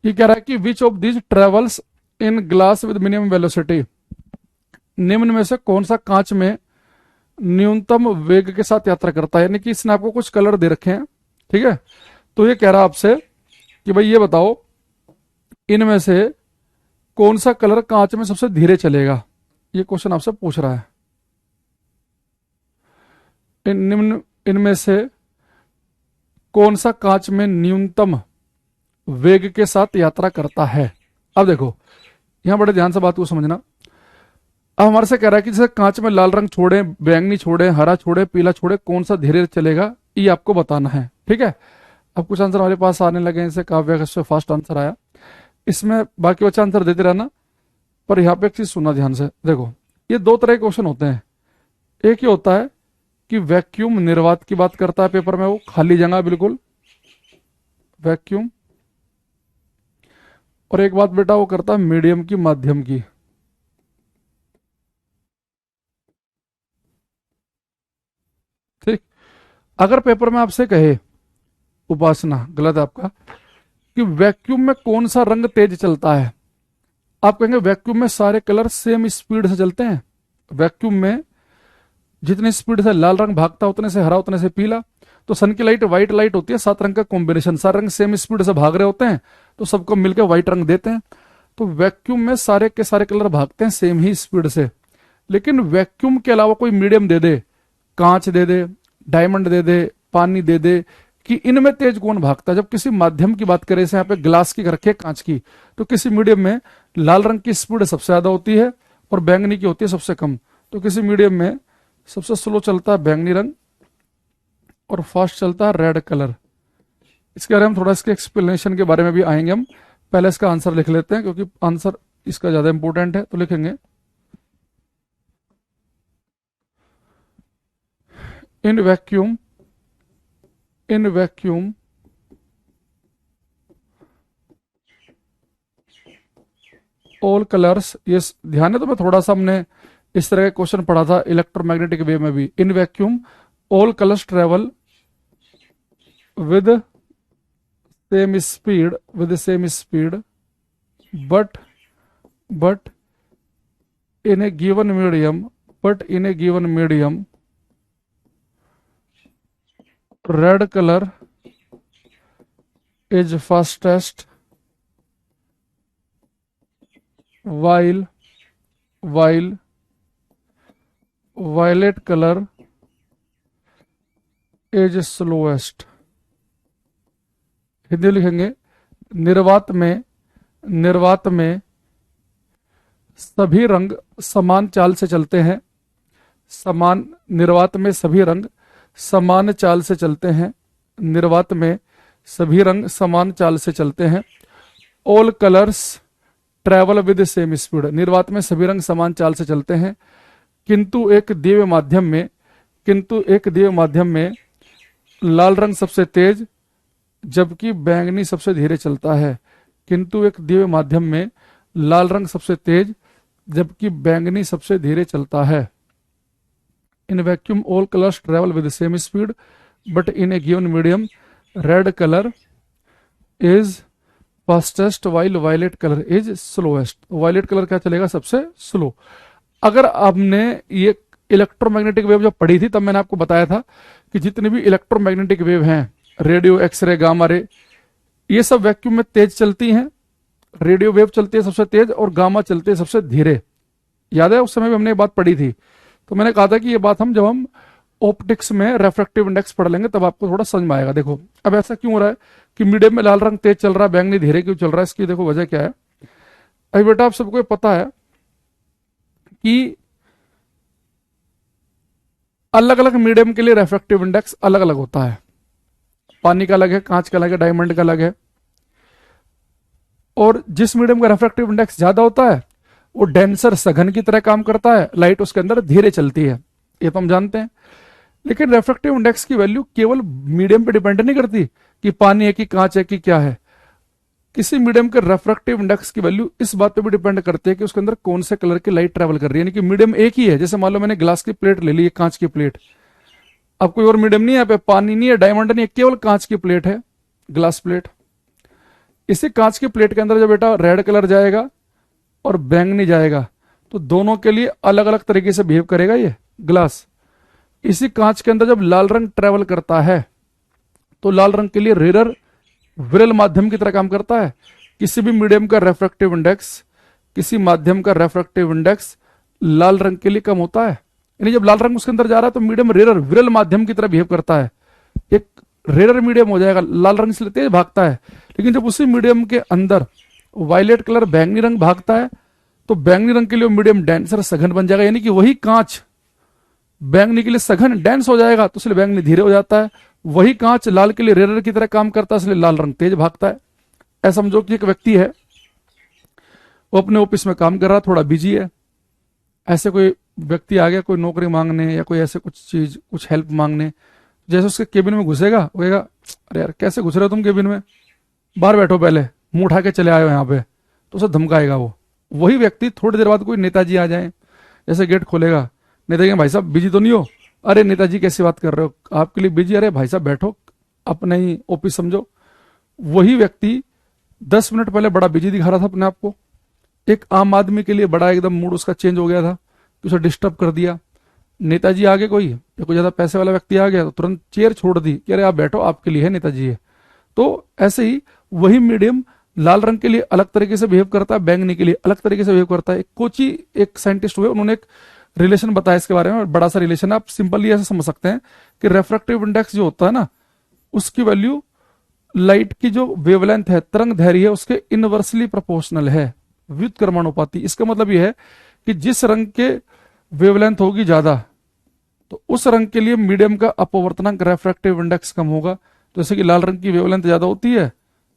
ये कह रहा है कि which of this travels in glass with minimum velocity, निम्न में से कौन सा कांच में न्यूनतम वेग के साथ यात्रा करता है। यानी कि इसने आपको कुछ कलर दे रखे हैं, ठीक है, तो ये कह रहा है आपसे कि भाई ये बताओ इनमें से कौन सा कलर कांच में सबसे धीरे चलेगा, ये क्वेश्चन आपसे पूछ रहा है। निम्न इनमें से कौन सा कांच में न्यूनतम वेग के साथ यात्रा करता है। अब देखो यहां बड़े ध्यान से बात को समझना। अब हमारे से कह रहा है कि जैसे कांच में लाल रंग छोड़े, बैंगनी छोड़े, हरा छोड़े, पीला छोड़े, कौन सा धीरे चलेगा, ये आपको बताना है, ठीक है। अब कुछ आंसर हमारे पास आने लगे, इनसे काव्य का फास्ट आंसर आया, इसमें बाकी बच्चा आंसर देते रहना। पर यहाँ पे एक चीज सुनना ध्यान से, देखो ये दो तरह के क्वेश्चन होते हैं। एक ये होता है कि वैक्यूम निर्वात की बात करता है पेपर में, वो खाली जगह बिल्कुल वैक्यूम, और एक बात बेटा वो करता है मीडियम की, माध्यम की। ठीक, अगर पेपर में आपसे कहे, उपासना गलत है आपका, कि वैक्यूम में कौन सा रंग तेज चलता है, आप कहेंगे वैक्यूम में सारे कलर सेम स्पीड से चलते हैं। वैक्यूम में जितनी स्पीड से लाल रंग भागता है उतने से हरा, उतने से पीला। तो सन की लाइट व्हाइट लाइट होती है, 7 रंग का कॉम्बिनेशन, सारे रंग सेम स्पीड से भाग रहे होते हैं तो सबको मिलकर व्हाइट रंग देते हैं। तो वैक्यूम में सारे के सारे कलर भागते हैं सेम ही स्पीड से। लेकिन वैक्यूम के अलावा कोई मीडियम दे दे, कांच दे दे, डायमंड दे दे, पानी दे दे, कि इनमें तेज कौन भागता है। जब किसी माध्यम की बात करें, जैसे यहाँ पे ग्लास की रखे कांच की, तो किसी मीडियम में लाल रंग की स्पीड सबसे ज्यादा होती है और बैंगनी की होती है सबसे कम। तो किसी मीडियम में सबसे स्लो चलता है बैंगनी रंग और फास्ट चलता है रेड कलर। इसके बारे में थोड़ा इसके एक्सप्लेनेशन के बारे में भी आएंगे हम। पहले इसका आंसर लिख लेते हैं क्योंकि आंसर इसका ज्यादा इंपॉर्टेंट है। तो लिखेंगे इन वैक्यूम ऑल कलर्स, ये ध्यान है तो मैं थोड़ा सा हमने इस तरह का क्वेश्चन पढ़ा था इलेक्ट्रोमैग्नेटिक वेव में भी। इन vacuum all colours travel with same speed but in a given medium red color is fastest while violet color is slowest। Hindi लिखेंगे निर्वात में सभी रंग समान चाल से चलते हैं। निर्वात में सभी रंग समान चाल से चलते हैं। निर्वात में सभी रंग समान चाल से चलते हैं। All colours travel with same speed, निर्वात में सभी रंग समान चाल से चलते हैं। किंतु एक दिव्य माध्यम में लाल रंग सबसे तेज जबकि बैंगनी सबसे धीरे चलता है। किंतु एक दिव्य माध्यम में लाल रंग सबसे तेज जबकि बैंगनी सबसे धीरे चलता है। In vacuum all colours travel with same speed but in a given medium red colour is fastest while violet colour is slowest. Violet colour क्या चलेगा, सबसे स्लो। अगर आपने ये इलेक्ट्रोमैग्नेटिक वेव जब पढ़ी थी तब मैंने आपको बताया था कि जितनी भी इलेक्ट्रोमैग्नेटिक वेव हैं, रेडियो, एक्सरे, गामा रे, ये सब वैक्यूम में तेज चलती हैं। रेडियो वेव चलती है सबसे तेज और गामा चलती है सबसे धीरे। याद है उस समय भी हमने ये बात पढ़ी थी। तो मैंने कहा था कि ये बात जब हम ऑप्टिक्स में रेफ्रेक्टिव इंडेक्स पढ़ लेंगे तब आपको थोड़ा समझ में आएगा। देखो अब ऐसा क्यों हो रहा है कि मीडियम में लाल रंग तेज चल रहा है, बैंगनी धीरे क्यों चल रहा है, इसकी देखो वजह क्या है। अभी बेटा आप सबको पता है कि अलग अलग मीडियम के लिए रेफ्रेक्टिव इंडेक्स अलग अलग होता है। पानी का अलग है, कांच का अलग है, डायमंड का अलग है। और जिस मीडियम का रेफ्रेक्टिव इंडेक्स ज्यादा होता है वो डेंसर सघन की तरह काम करता है, लाइट उसके अंदर धीरे चलती है, ये तो हम जानते हैं। लेकिन रेफ्रेक्टिव इंडेक्स की वैल्यू केवल मीडियम पे डिपेंड नहीं करती कि पानी है कि कांच है कि क्या है। किसी मीडियम के रेफ्रेक्टिव इंडेक्स की वैल्यू इस बात पे भी डिपेंड करती है कि उसके अंदर कौन से कलर की लाइट ट्रेवल कर रही है। यानी कि मीडियम एक ही है। जैसे मान लो मैंने ग्लास की प्लेट ले ली है, कांच की प्लेट, अब कोई और मीडियम नहीं है, पे पानी नहीं है, डायमंड नहीं है, केवल कांच की प्लेट है, ग्लास प्लेट। इसी कांच की प्लेट के अंदर जब बेटा रेड कलर जाएगा और बैंगनी जाएगा तो दोनों के लिए अलग अलग तरीके से बिहेव करेगा ये ग्लास। इसी कांच के अंदर जब लाल रंग ट्रेवल करता है तो लाल रंग के लिए रेरर विरल माध्यम की तरह काम करता है। किसी भी मीडियम का रेफ्रेक्टिव इंडेक्स, किसी माध्यम का रेफ्रेक्टिव इंडेक्स लाल रंग के लिए कम होता है। यानी जब लाल रंग उसके अंदर जा रहा है तो मीडियम रेरर विरल माध्यम की तरह बिहेव करता है, एक रेरर मीडियम हो जाएगा, लाल रंग इसलिए तेज भागता है। लेकिन जब उसी मीडियम के अंदर वायलेट कलर बैंगनी रंग भागता है तो बैंगनी रंग के लिए मीडियम डेंसर सघन बन जाएगा। यानी कि वही कांच बैंगनी के लिए सघन डेंस हो जाएगा तो इसलिए बैंगनी धीरे हो जाता है। वही कांच लाल के लिए रेरर की तरह काम करता है इसलिए लाल रंग तेज भागता है। ऐसा समझो कि एक व्यक्ति है, वो अपने ऑफिस में काम कर रहा है, थोड़ा बिजी है। ऐसे कोई व्यक्ति आ गया कोई नौकरी मांगने या कोई ऐसे कुछ चीज, कुछ हेल्प मांगने, जैसे उसके केबिन में घुसेगा वो कहेगा अरे यार कैसे घुस रहे हो तुम केबिन में, बाहर बैठो, पहले मुंह उठा के चले आए हो यहाँ पे, तो उसे धमकाएगा वो। वही व्यक्ति थोड़ी देर बाद कोई नेताजी आ जाए, जैसे गेट खोलेगा, नेताजी भाई साहब बिजी तो नहीं हो, अरे नेताजी कैसी बात कर रहे हो, आपके लिए बिजी, अरे भाई साहब बैठो, अपना ही ऑफिस समझो। वही व्यक्ति 10 मिनट पहले बड़ा बिजी दिखा रहा था अपने आप को। एक आम आदमी के लिए बड़ा एकदम मूड उसका चेंज हो गया था कि उसे डिस्टर्ब कर दिया। नेताजी आगे कोई या कोई ज्यादा पैसे वाला व्यक्ति आ गया तो तुरंत चेयर छोड़ दी कि अरे आप बैठो, आपके लिए है नेताजी है। तो ऐसे ही वही मीडियम लाल रंग के लिए अलग तरीके से बिहेव करता है, बैंगनी के लिए अलग तरीके से बिहेव करता है। कोची एक साइंटिस्ट हुए, उन्होंने एक रिलेशन बताया इसके बारे में, बड़ा सा रिलेशन। आप सिंपली ऐसे समझ सकते हैं कि रेफ्रेक्टिव इंडेक्स जो होता है ना, उसकी वैल्यू लाइट की जो वेवलेंथ है, तरंग दैर्घ्य है, उसके इनवर्सली प्रोपोर्शनल है, व्युत्क्रमानुपाती। इसका मतलब यह है कि जिस रंग के वेवलेंथ होगी ज्यादा, तो उस रंग के लिए मीडियम का अपवर्तनांक रेफ्रैक्टिव इंडेक्स कम होगा। तो जैसे कि लाल रंग की वेवलेंथ ज्यादा होती है,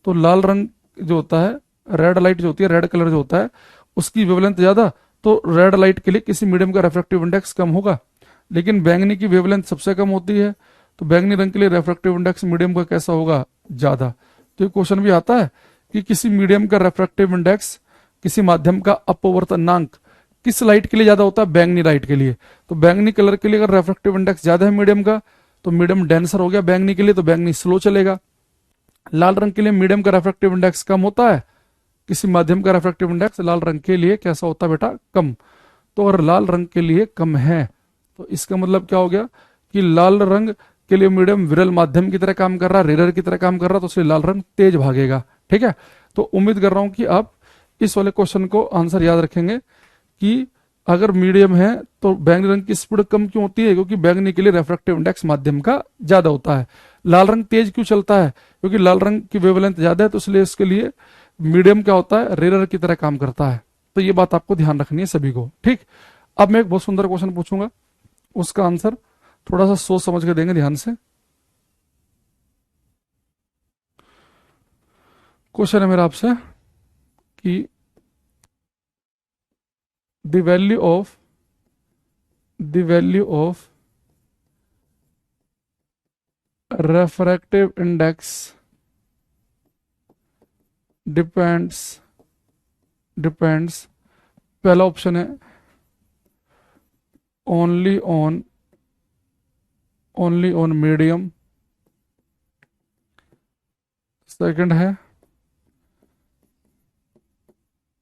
तो लाल रंग जो होता है, रेड लाइट जो होती है, रेड कलर जो होता है, उसकी वेवलेंथ ज्यादा, तो रेड लाइट के लिए किसी मीडियम का रेफ्रैक्टिव इंडेक्स कम होगा। लेकिन बैंगनी की वेवलेंथ सबसे कम होती है, तो बैंगनी रंग के लिए रेफ्रैक्टिव इंडेक्स मीडियम का कैसा होगा, ज्यादा। तो ये क्वेश्चन भी आता है कि किसी मीडियम का रेफ्रैक्टिव इंडेक्स, किसी माध्यम का अपवर्तनांक किस लाइट के लिए ज्यादा होता है, बैंगनी लाइट के लिए। तो बैंगनी कलर के लिए अगर रेफ्रैक्टिव इंडेक्स ज्यादा है मीडियम का, तो मीडियम डेंसर हो गया बैंगनी के लिए, तो बैंगनी स्लो चलेगा। लाल रंग के लिए मीडियम का रेफ्रैक्टिव इंडेक्स कम होता है, किसी माध्यम का रेफ्रैक्टिव इंडेक्स लाल रंग के लिए कैसा होता है बेटा, कम। तो अगर लाल रंग के लिए कम है, तो इसका मतलब क्या हो गया कि लाल रंग के लिए मीडियम विरल माध्यम की तरह काम कर रहा है, रेडर की तरह काम कर रहा है, तो इसलिए लाल रंग तेज भागेगा। ठीक है, तो उम्मीद कर रहा हूं कि आप इस वाले क्वेश्चन को आंसर याद रखेंगे कि अगर मीडियम है तो बैंगनी रंग की स्पीड कम क्यों होती है, क्योंकि बैंगनी के लिए रेफ्रैक्टिव इंडेक्स माध्यम का ज्यादा होता है। लाल रंग तेज क्यों चलता है, क्योंकि लाल रंग की वेवलेंथ ज्यादा है, तो इसलिए इसके लिए मीडियम क्या होता है, रेडर की तरह काम करता है। तो ये बात आपको ध्यान रखनी है सभी को। ठीक, अब मैं एक बहुत सुंदर क्वेश्चन पूछूंगा, उसका आंसर थोड़ा सा सोच समझ के देंगे ध्यान से। क्वेश्चन है मेरा आपसे कि the value of refractive index depends पहला ऑप्शन है ओनली ऑन मीडियम, सेकंड है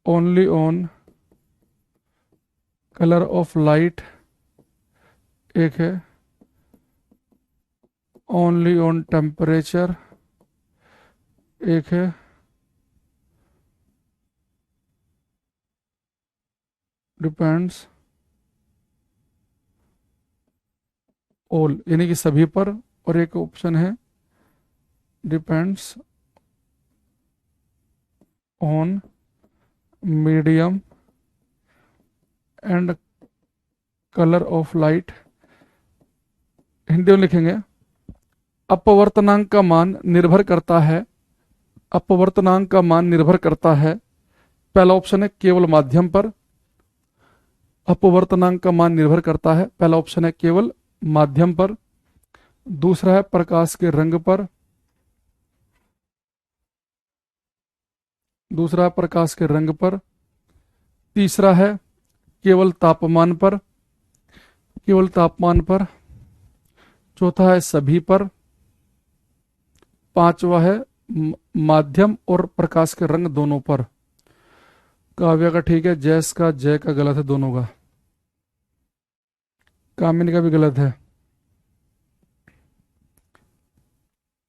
only on colour of light, एक है ओनली ऑन टेम्परेचर, एक है डिपेंड्स ऑल, यानी कि सभी पर, और एक ऑप्शन है depends on medium and colour of light. Hindi में लिखेंगे, अपवर्तनांक का मान निर्भर करता है, अपवर्तनांक का मान निर्भर करता है, पहला ऑप्शन है केवल माध्यम पर, अपवर्तनांक का मान निर्भर करता है, पहला ऑप्शन है केवल माध्यम पर, दूसरा है प्रकाश के रंग पर, दूसरा है प्रकाश के रंग पर, तीसरा है केवल तापमान पर, केवल तापमान पर, चौथा है सभी पर, पांचवा है माध्यम और प्रकाश के रंग दोनों पर। काव्या का ठीक है, जैस का जय का गलत है, दोनों का। कामिनी का भी गलत है।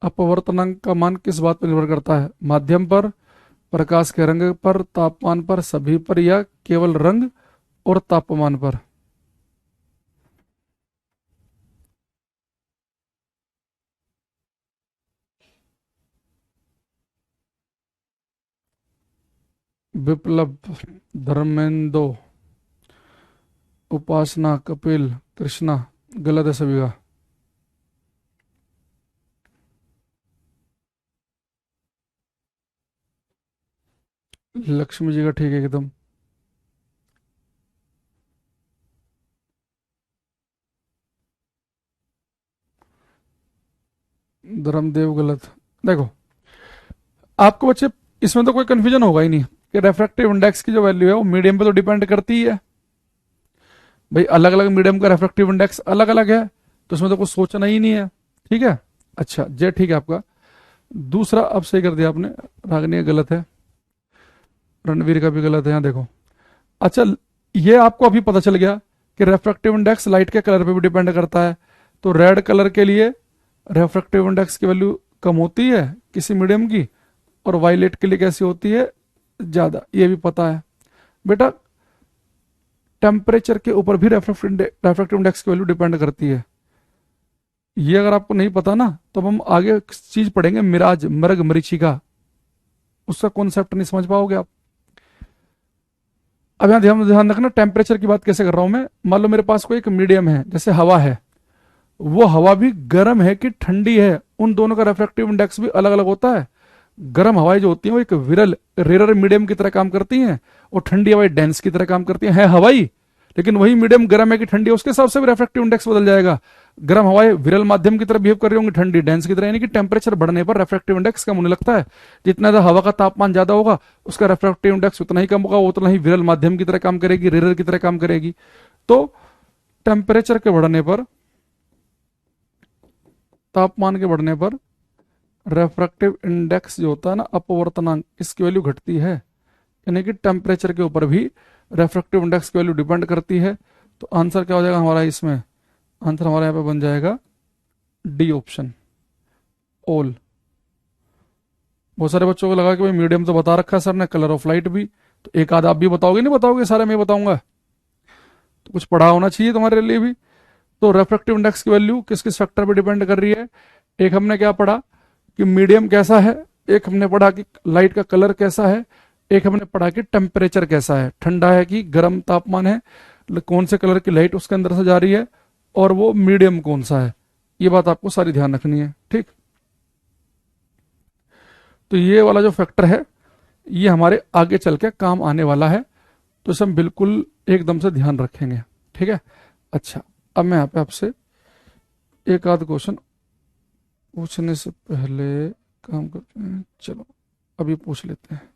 अपवर्तनांक का मान किस बात पर निर्भर करता है, माध्यम पर, प्रकाश के रंग पर, तापमान पर, सभी पर, या केवल रंग और तापमान पर। विप्लव, धर्मेंदो, उपासना, कपिल, कृष्णा, गलत है सभी का। लक्ष्मी जी का ठीक है एकदम। धर्मदेव गलत। देखो आपको बच्चे इसमें तो कोई कंफ्यूजन होगा ही नहीं कि रेफ्रैक्टिव इंडेक्स की जो वैल्यू है वो मीडियम पे तो डिपेंड करती ही है। भाई अलग अलग मीडियम का रेफ्रैक्टिव इंडेक्स अलग अलग है, तो इसमें तो कुछ सोचना ही नहीं है। ठीक है, अच्छा जे ठीक है आपका। दूसरा अब सही कर दिया आपने, रागनी का गलत है, रणवीर का भी गलत है। यहाँ देखो, अच्छा ये आपको अभी पता चल गया कि रेफ्रैक्टिव इंडेक्स लाइट के कलर पे भी डिपेंड करता है। तो रेड कलर के लिए रेफ्रैक्टिव इंडेक्स की वैल्यू कम होती है किसी मीडियम की, और वायलेट के लिए कैसी होती है, ज्यादा, ये भी पता है। बेटा टेम्परेचर के ऊपर भी रेफ्रैक्टिव इंडेक्स की वैल्यू डिपेंड करती है। ये अगर आपको नहीं पता ना तो अब हम आगे चीज पढ़ेंगे, मिराज, मृग, मरीचिका, उसका कॉन्सेप्ट नहीं समझ पाओगे आप। अब यहाँ ध्यान ध्यान रखना, टेम्परेचर की बात कैसे कर रहा हूं मैं। मान लो मेरे पास कोई एक मीडियम है, जैसे हवा है, वो हवा भी गर्म है कि ठंडी है, उन दोनों का रिफ्रैक्टिव इंडेक्स भी अलग अलग होता है। गर्म हवाएं जो होती हैं वो एक विरल रेयर मीडियम की तरह काम करती हैं, और ठंडी हवाएं डेंस की तरह काम करती हैं, है हवाई, लेकिन वही मीडियम गर्म है कि ठंडी है, उसके हिसाब से भी रिफ्रैक्टिव इंडेक्स बदल जाएगा। गर्म हवाएं विरल माध्यम की तरह बिहेव कर रही होंगी, ठंडी डेंस की तरह, यानी कि टेम्परेचर बढ़ने पर रिफ्रैक्टिव इंडेक्स कम होने लगता है। जितना ज्यादा हवा का तापमान ज्यादा होगा, उसका रिफ्रैक्टिव इंडेक्स उतना ही कम होगा, उतना ही विरल माध्यम की तरह काम करेगी, रेयर की तरह काम करेगी। तो टेम्परेचर के बढ़ने पर, तापमान के बढ़ने पर रेफ्रैक्टिव इंडेक्स जो होता है ना, अपवर्तनांक, इसकी वैल्यू घटती है, यानी कि टेम्परेचर के ऊपर भी रेफ्रैक्टिव इंडेक्स की वैल्यू डिपेंड करती है। तो आंसर क्या हो जाएगा हमारा इसमें, आंसर हमारा यहाँ पे बन जाएगा डी ऑप्शन, ऑल। बहुत सारे बच्चों को लगा कि भाई मीडियम तो बता रखा है सर ने, कलर ऑफ लाइट भी, तो एक आध आप भी बताओगे, नहीं बताओगे, सारे मैं बताऊंगा, तो कुछ पढ़ा होना चाहिए तुम्हारे लिए भी। तो रेफ्रैक्टिव इंडेक्स की वैल्यू किस किस फैक्टर पे डिपेंड कर रही है। एक हमने क्या पढ़ा कि मीडियम कैसा है, एक हमने पढ़ा कि लाइट का कलर कैसा है, एक हमने पढ़ा कि टेम्परेचर कैसा है, ठंडा है कि गर्म तापमान है, कौन से कलर की लाइट उसके अंदर से जा रही है, और वो मीडियम कौन सा है। ये बात आपको सारी ध्यान रखनी है, ठीक। तो ये वाला जो फैक्टर है ये हमारे आगे चल के काम आने वाला है, तो इसे हम बिल्कुल एकदम से ध्यान रखेंगे, ठीक है। अच्छा, अब मैं यहाँ पे आपसे एक आध क्वेश्चन पूछने से पहले काम करते हैं, चलो अभी पूछ लेते हैं।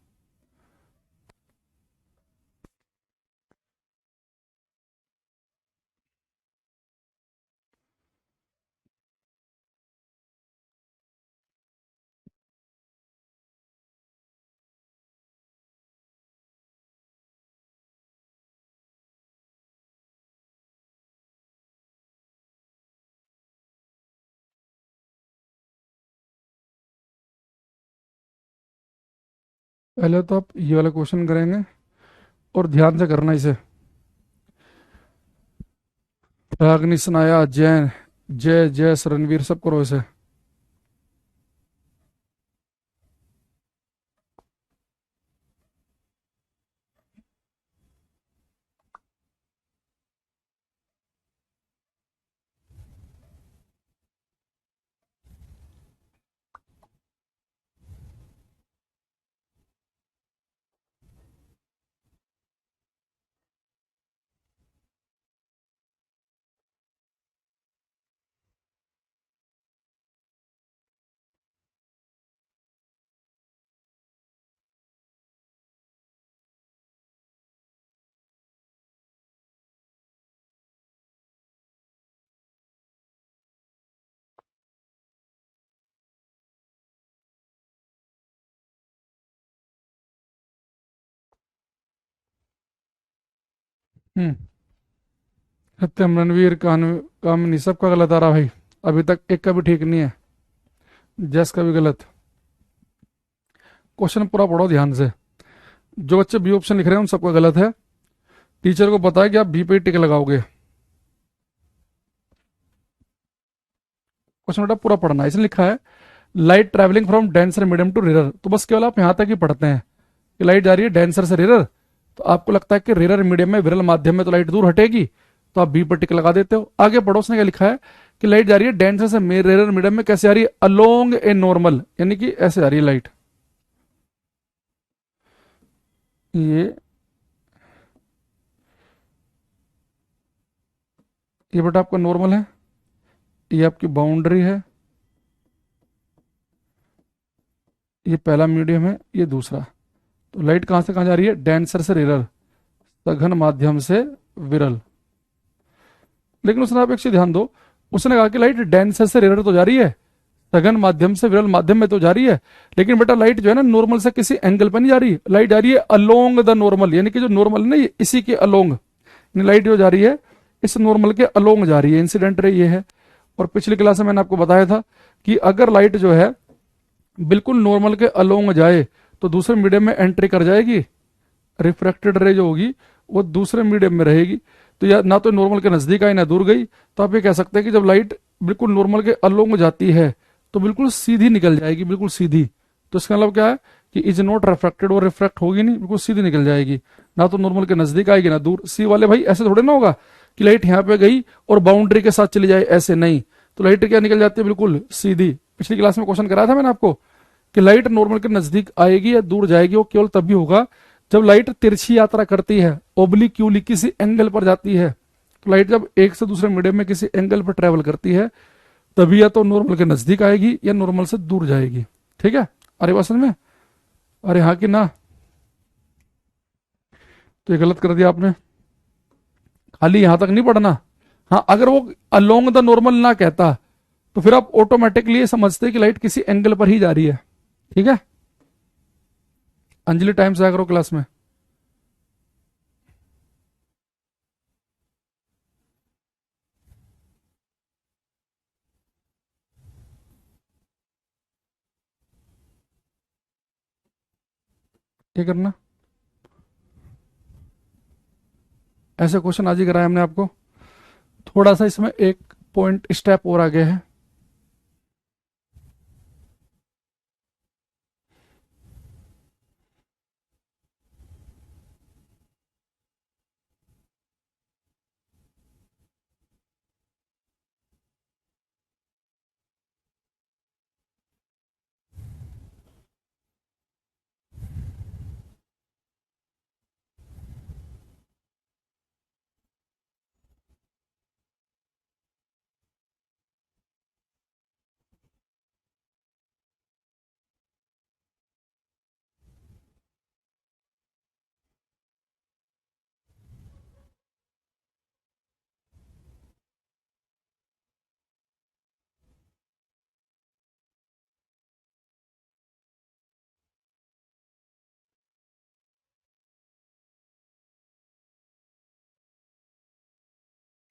पहले तो आप ये वाला क्वेश्चन करेंगे और ध्यान से करना इसे। रागनी, सनाया, जैन, जय जय रणवीर, सब करो इसे। हम्म। सत्यम, रणवीर, कामनी, सबका गलत आ रहा भाई, अभी तक एक का भी ठीक नहीं है। जैस का भी गलत। क्वेश्चन पूरा पढ़ो ध्यान से। जो बच्चे बी ऑप्शन लिख रहे हैं उन सबका गलत है। टीचर को पता है कि आप बी पे टिक लगाओगे। क्वेश्चन बेटा पूरा पढ़ना है, इसने लिखा है light travelling from denser medium to rarer, तो बस केवल आप यहां तक ही पढ़ते हैं कि लाइट जा रही है डेंसर से रेरर, तो आपको लगता है कि रेरर मीडियम में, विरल माध्यम में तो लाइट दूर हटेगी, तो आप बी पर टिक लगा देते हो। आगे पढ़ो, उसने क्या लिखा है कि लाइट जा रही है डेंसर से रेरर मीडियम में, कैसे आ रही है, अलोंग ए नॉर्मल, यानी कि ऐसे जा रही है लाइट। ये ये बेटा आपका नॉर्मल है, ये आपकी बाउंड्री है, ये पहला मीडियम है, ये दूसरा। तो लाइट कहां से कहां जा रही है, डेंसर से रेरर, सघन माध्यम से विरल। लेकिन उसने, आप एक चीज ध्यान दो, उसने कहा कि लाइट डेंसर से रेरर तो जा रही है, सघन माध्यम से विरल माध्यम में तो जा रही है, लेकिन बेटा लाइट जो है ना नॉर्मल से किसी एंगल पर नहीं जा रही, लाइट जा रही है अलोंग द नॉर्मल, यानी कि जो नॉर्मल नहीं इसी के अलोंग, लाइट जो जा रही है इस नॉर्मल के अलोंग जा रही है, इंसिडेंट रे ये है। और पिछली क्लास में मैंने आपको बताया था कि अगर लाइट जो है बिल्कुल नॉर्मल के अलोंग जाए तो दूसरे मीडियम में एंट्री कर जाएगी, रिफ्रैक्टेड रे जो होगी वो दूसरे मीडियम में रहेगी, तो या ना तो नॉर्मल के नजदीक आई ना दूर गई। तो आप ये कह सकते हैं कि जब लाइट बिल्कुल नॉर्मल के अलोंग जाती है तो बिल्कुल सीधी निकल जाएगी, बिल्कुल सीधी। तो इसका मतलब क्या है कि इज नॉट रिफ्रैक्टेड, और रिफ्रैक्ट होगी नहीं, बिल्कुल सीधी निकल जाएगी, ना तो नॉर्मल के नजदीक आएगी ना दूर। सी वाले भाई ऐसे थोड़े ना होगा कि लाइट यहाँ पे गई और बाउंड्री के साथ चली जाए, ऐसे नहीं। तो लाइट क्या निकल जाती है, बिल्कुल सीधी। पिछली क्लास में क्वेश्चन कराया था मैंने आपको कि लाइट नॉर्मल के नजदीक आएगी या दूर जाएगी, वो केवल तभी होगा जब लाइट तिरछी यात्रा करती है, ओब्लिक्यूली किसी एंगल पर जाती है। तो लाइट जब एक से दूसरे मीडियम में किसी एंगल पर ट्रेवल करती है तभी या तो नॉर्मल के नजदीक आएगी या नॉर्मल से दूर जाएगी। ठीक है, अरे बात समझ में? अरे हाँ कि ना? तो ये गलत कर दिया आपने, खाली यहां तक नहीं पढ़ना। हाँ, अगर वो अलोंग द नॉर्मल ना कहता तो फिर आप ऑटोमेटिकली ये समझते कि लाइट किसी एंगल पर ही जा रही है। ठीक है, अंजलि टाइम से आया करो क्लास में। ये करना, ऐसे क्वेश्चन आज ही कराया हमने आपको। थोड़ा सा इसमें एक पॉइंट स्टेप और आगे है।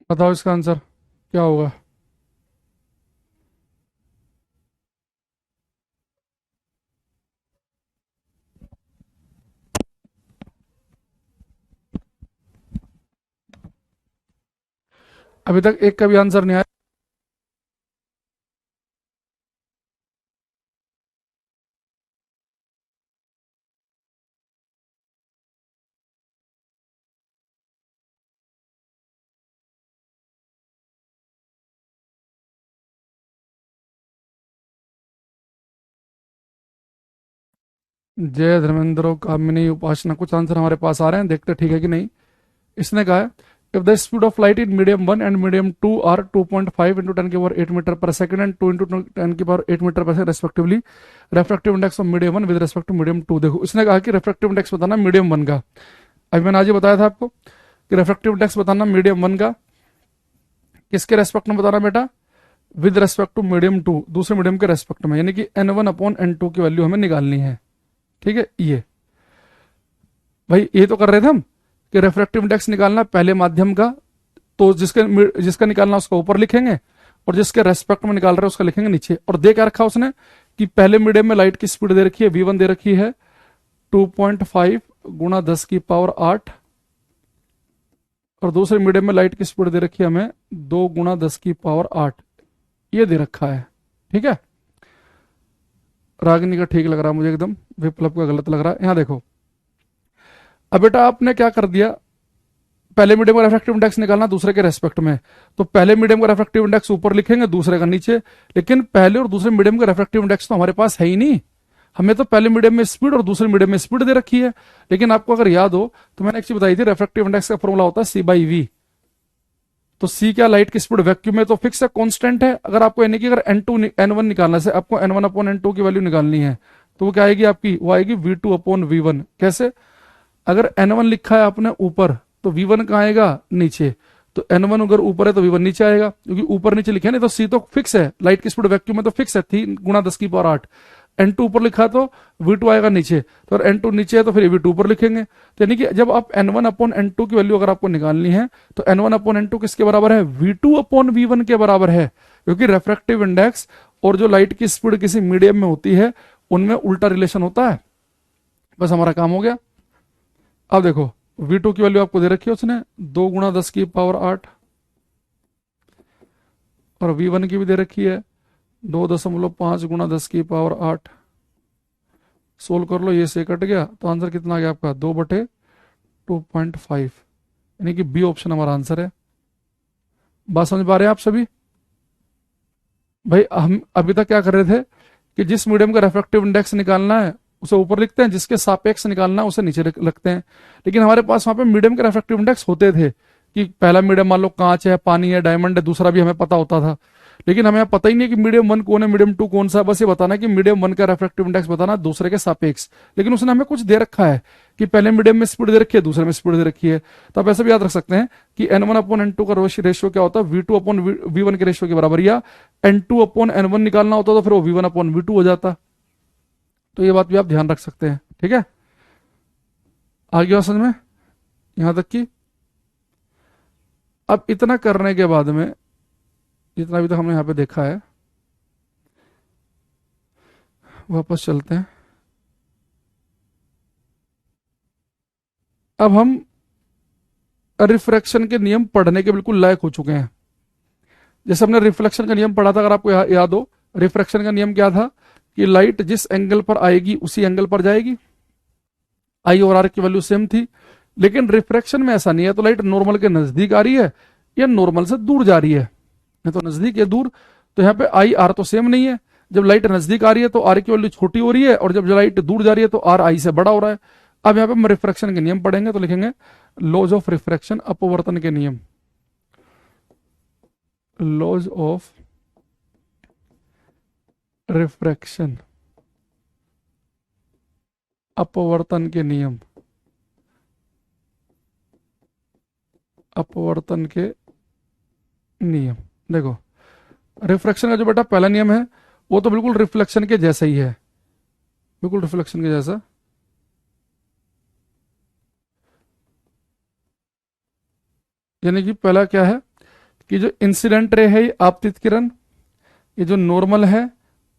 बताओ इसका आंसर क्या होगा। अभी तक एक का भी आंसर नहीं आया। जय धर्मेंद्र कामिनी उपासना, कुछ आंसर हमारे पास आ रहे हैं, देखते ठीक है कि नहीं। इसने कहा है if the speed of light in medium 1 and medium 2 are 2.5 into 10 की power 8 metre per second and 2 into 10 की power 8 metre per second respectively, refractive index of medium 1 with respect to medium 2। देखो इसने कहा कि रेफ्रैक्टिव इंडेक्स बताना medium 1 का। अभी मैंने आज ही बताया था आपको कि रेफ्रैक्टिव इंडेक्स बताना मीडियम 1 का किसके रेस्पेक्ट में बताना बेटा, विद रेस्पेक्ट टू मीडियम 2, दूसरे मीडियम के रेस्पेक्ट में, यानी कि n1 अपॉन n2 की वैल्यू हमें निकालनी है। ठीक है, ये भाई ये तो कर रहे थे हम कि रेफ्रैक्टिव इंडेक्स निकालना पहले माध्यम का, तो जिसका निकालना उसका ऊपर लिखेंगे और जिसके रेस्पेक्ट में निकाल रहे हैं उसका लिखेंगे नीचे। और दे क्या रखा उसने कि पहले मीडियम में लाइट की स्पीड दे रखी है v1 दे रखी है 2.5 गुणा 10 की पावर 8, और दूसरे मीडियम में लाइट की स्पीड दे रखी है हमें 2 गुणा 10 की पावर 8, ये दे रखा है। ठीक है, रागिनी का ठीक लग रहा है मुझे एकदम, विप्लव का गलत लग रहा है। यहां देखो, अब बेटा आपने क्या कर दिया, पहले मीडियम का रेफ्रैक्टिव इंडेक्स निकालना दूसरे के रेस्पेक्ट में, तो पहले मीडियम का रेफ्रैक्टिव इंडेक्स ऊपर लिखेंगे दूसरे का नीचे। लेकिन पहले और दूसरे मीडियम का रेफ्रैक्टिव इंडेक्स तो हमारे पास है ही नहीं, हमें तो पहले मीडियम में स्पीड और दूसरे मीडियम में स्पीड दे रखी है। लेकिन आपको अगर याद हो तो मैंने एक चीज बताई थी, रेफ्रैक्टिव इंडेक्स का फॉर्मूला होता है सी बाई वी। तो सी क्या, लाइट की स्पीड वैक्यूम में तो फिक्स है, कांस्टेंट है। अगर आपको यानी कि अगर n2 n1 निकालना से आपको n1 अपॉन n2 की वैल्यू निकालनी है तो वो क्या आएगी आपकी, वो आएगी v2 अपॉन v1। कैसे, अगर n1 लिखा है आपने ऊपर तो v1 कहाँ आएगा, नीचे। तो n1 अगर ऊपर है तो v1 नीचे आएगा, क्योंकि ऊपर नीचे लिखे नहीं तो c तो फिक्स है, लाइट की स्पीड वैक्यूम में तो फिक्स है 3 गुणा 10 की पावर 8। n2 ऊपर लिखा तो v2 आएगा नीचे, तो अगर n2 नीचे है तो फिर v2 ऊपर लिखेंगे। तो यानी कि जब आप n1 अपॉन n2 की वैल्यू अगर आपको निकालनी है तो n1 अपॉन n2 किसके बराबर है, v2 अपॉन v1 के बराबर है। क्योंकि रेफ्रैक्टिव इंडेक्स और जो लाइट की स्पीड किसी मीडियम में होती है उनमें उल्टा रिलेशन होता है। बस हमारा काम हो गया। अब देखो v2 की वैल्यू आपको दे रखी है उसने 2 गुणा 10 की पावर 8, और V1 की भी दे रखी है 2.5 गुणा 10⁸ सोल्व कर लो, ये से कट गया तो आंसर कितना आ गया आपका 2/2.5, यानी कि बी ऑप्शन हमारा आंसर है। बात समझ पा रहे हैं आप सभी? भाई हम अभी तक क्या कर रहे थे कि जिस मीडियम का रेफ्रेक्टिव इंडेक्स निकालना है उसे ऊपर लिखते हैं, जिसके सापेक्ष निकालना है उसे नीचे रखते हैं। लेकिन हमारे पास वहां पे मीडियम के रेफ्रेक्टिव इंडेक्स होते थे कि पहला मीडियम मान लो कांच है, पानी है, डायमंड है, दूसरा भी हमें पता होता था। लेकिन हमें पता ही नहीं है कि मीडियम 1 कौन है, मीडियम 2 कौन सा है। बस ये बताना कि मीडियम 1 का रेफ्रेक्टिव इंडेक्स बताना दूसरे के सापेक्ष। लेकिन उसने हमें कुछ दे रखा है कि पहले मीडियम में स्पीड दे रखी है, दूसरे में स्पीड दे रखी है। तो आप ऐसे भी याद रख सकते हैं कि N1/N2 का रेशियो क्या होता है, V2/V1 के रेशियो के बराबर, या N2/N1 निकालना होता तो फिर वो V1/V2 हो जाता। तो ये बात भी आप ध्यान रख सकते हैं। ठीक है, आगे बात समझ में, यहां तक कि अब इतना करने के बाद में जितना अभी तक हमने यहां पे देखा है, वापस चलते हैं। अब हम रिफ्रैक्शन के नियम पढ़ने के बिल्कुल लायक हो चुके हैं। जैसे हमने रिफ्लेक्शन का नियम पढ़ा था, अगर आपको याद हो, रिफ्रैक्शन का नियम क्या था कि लाइट जिस एंगल पर आएगी उसी एंगल पर जाएगी। आई और आर की वैल्यू सेम थी। लेकिन रिफ्रैक्शन में ऐसा नहीं है, तो लाइट नॉर्मल के नजदीक आ रही है या नॉर्मल से दूर जा रही है, या तो नजदीक या दूर। तो यहाँ पे आई आर तो सेम नहीं है। जब लाइट नजदीक आ रही है तो आर की वैल्यू छोटी हो रही है, और जब लाइट दूर जा रही है तो आर आई से बड़ा हो रहा है। अब यहाँ पे हम रिफ्रैक्शन के नियम पढ़ेंगे, तो लिखेंगे लॉज ऑफ रिफ्रैक्शन, अपवर्तन के नियम, लॉज ऑफ रिफ्रैक्शन, अपवर्तन के नियम, अपवर्तन के नियम। देखो, रिफ्रैक्शन का जो बेटा पहला नियम है वो तो बिल्कुल रिफ्लेक्शन के जैसा ही है, बिल्कुल रिफ्लेक्शन के जैसा। यानी कि पहला क्या है कि जो इंसिडेंट रे है ये आपतित किरण, ये जो नॉर्मल है,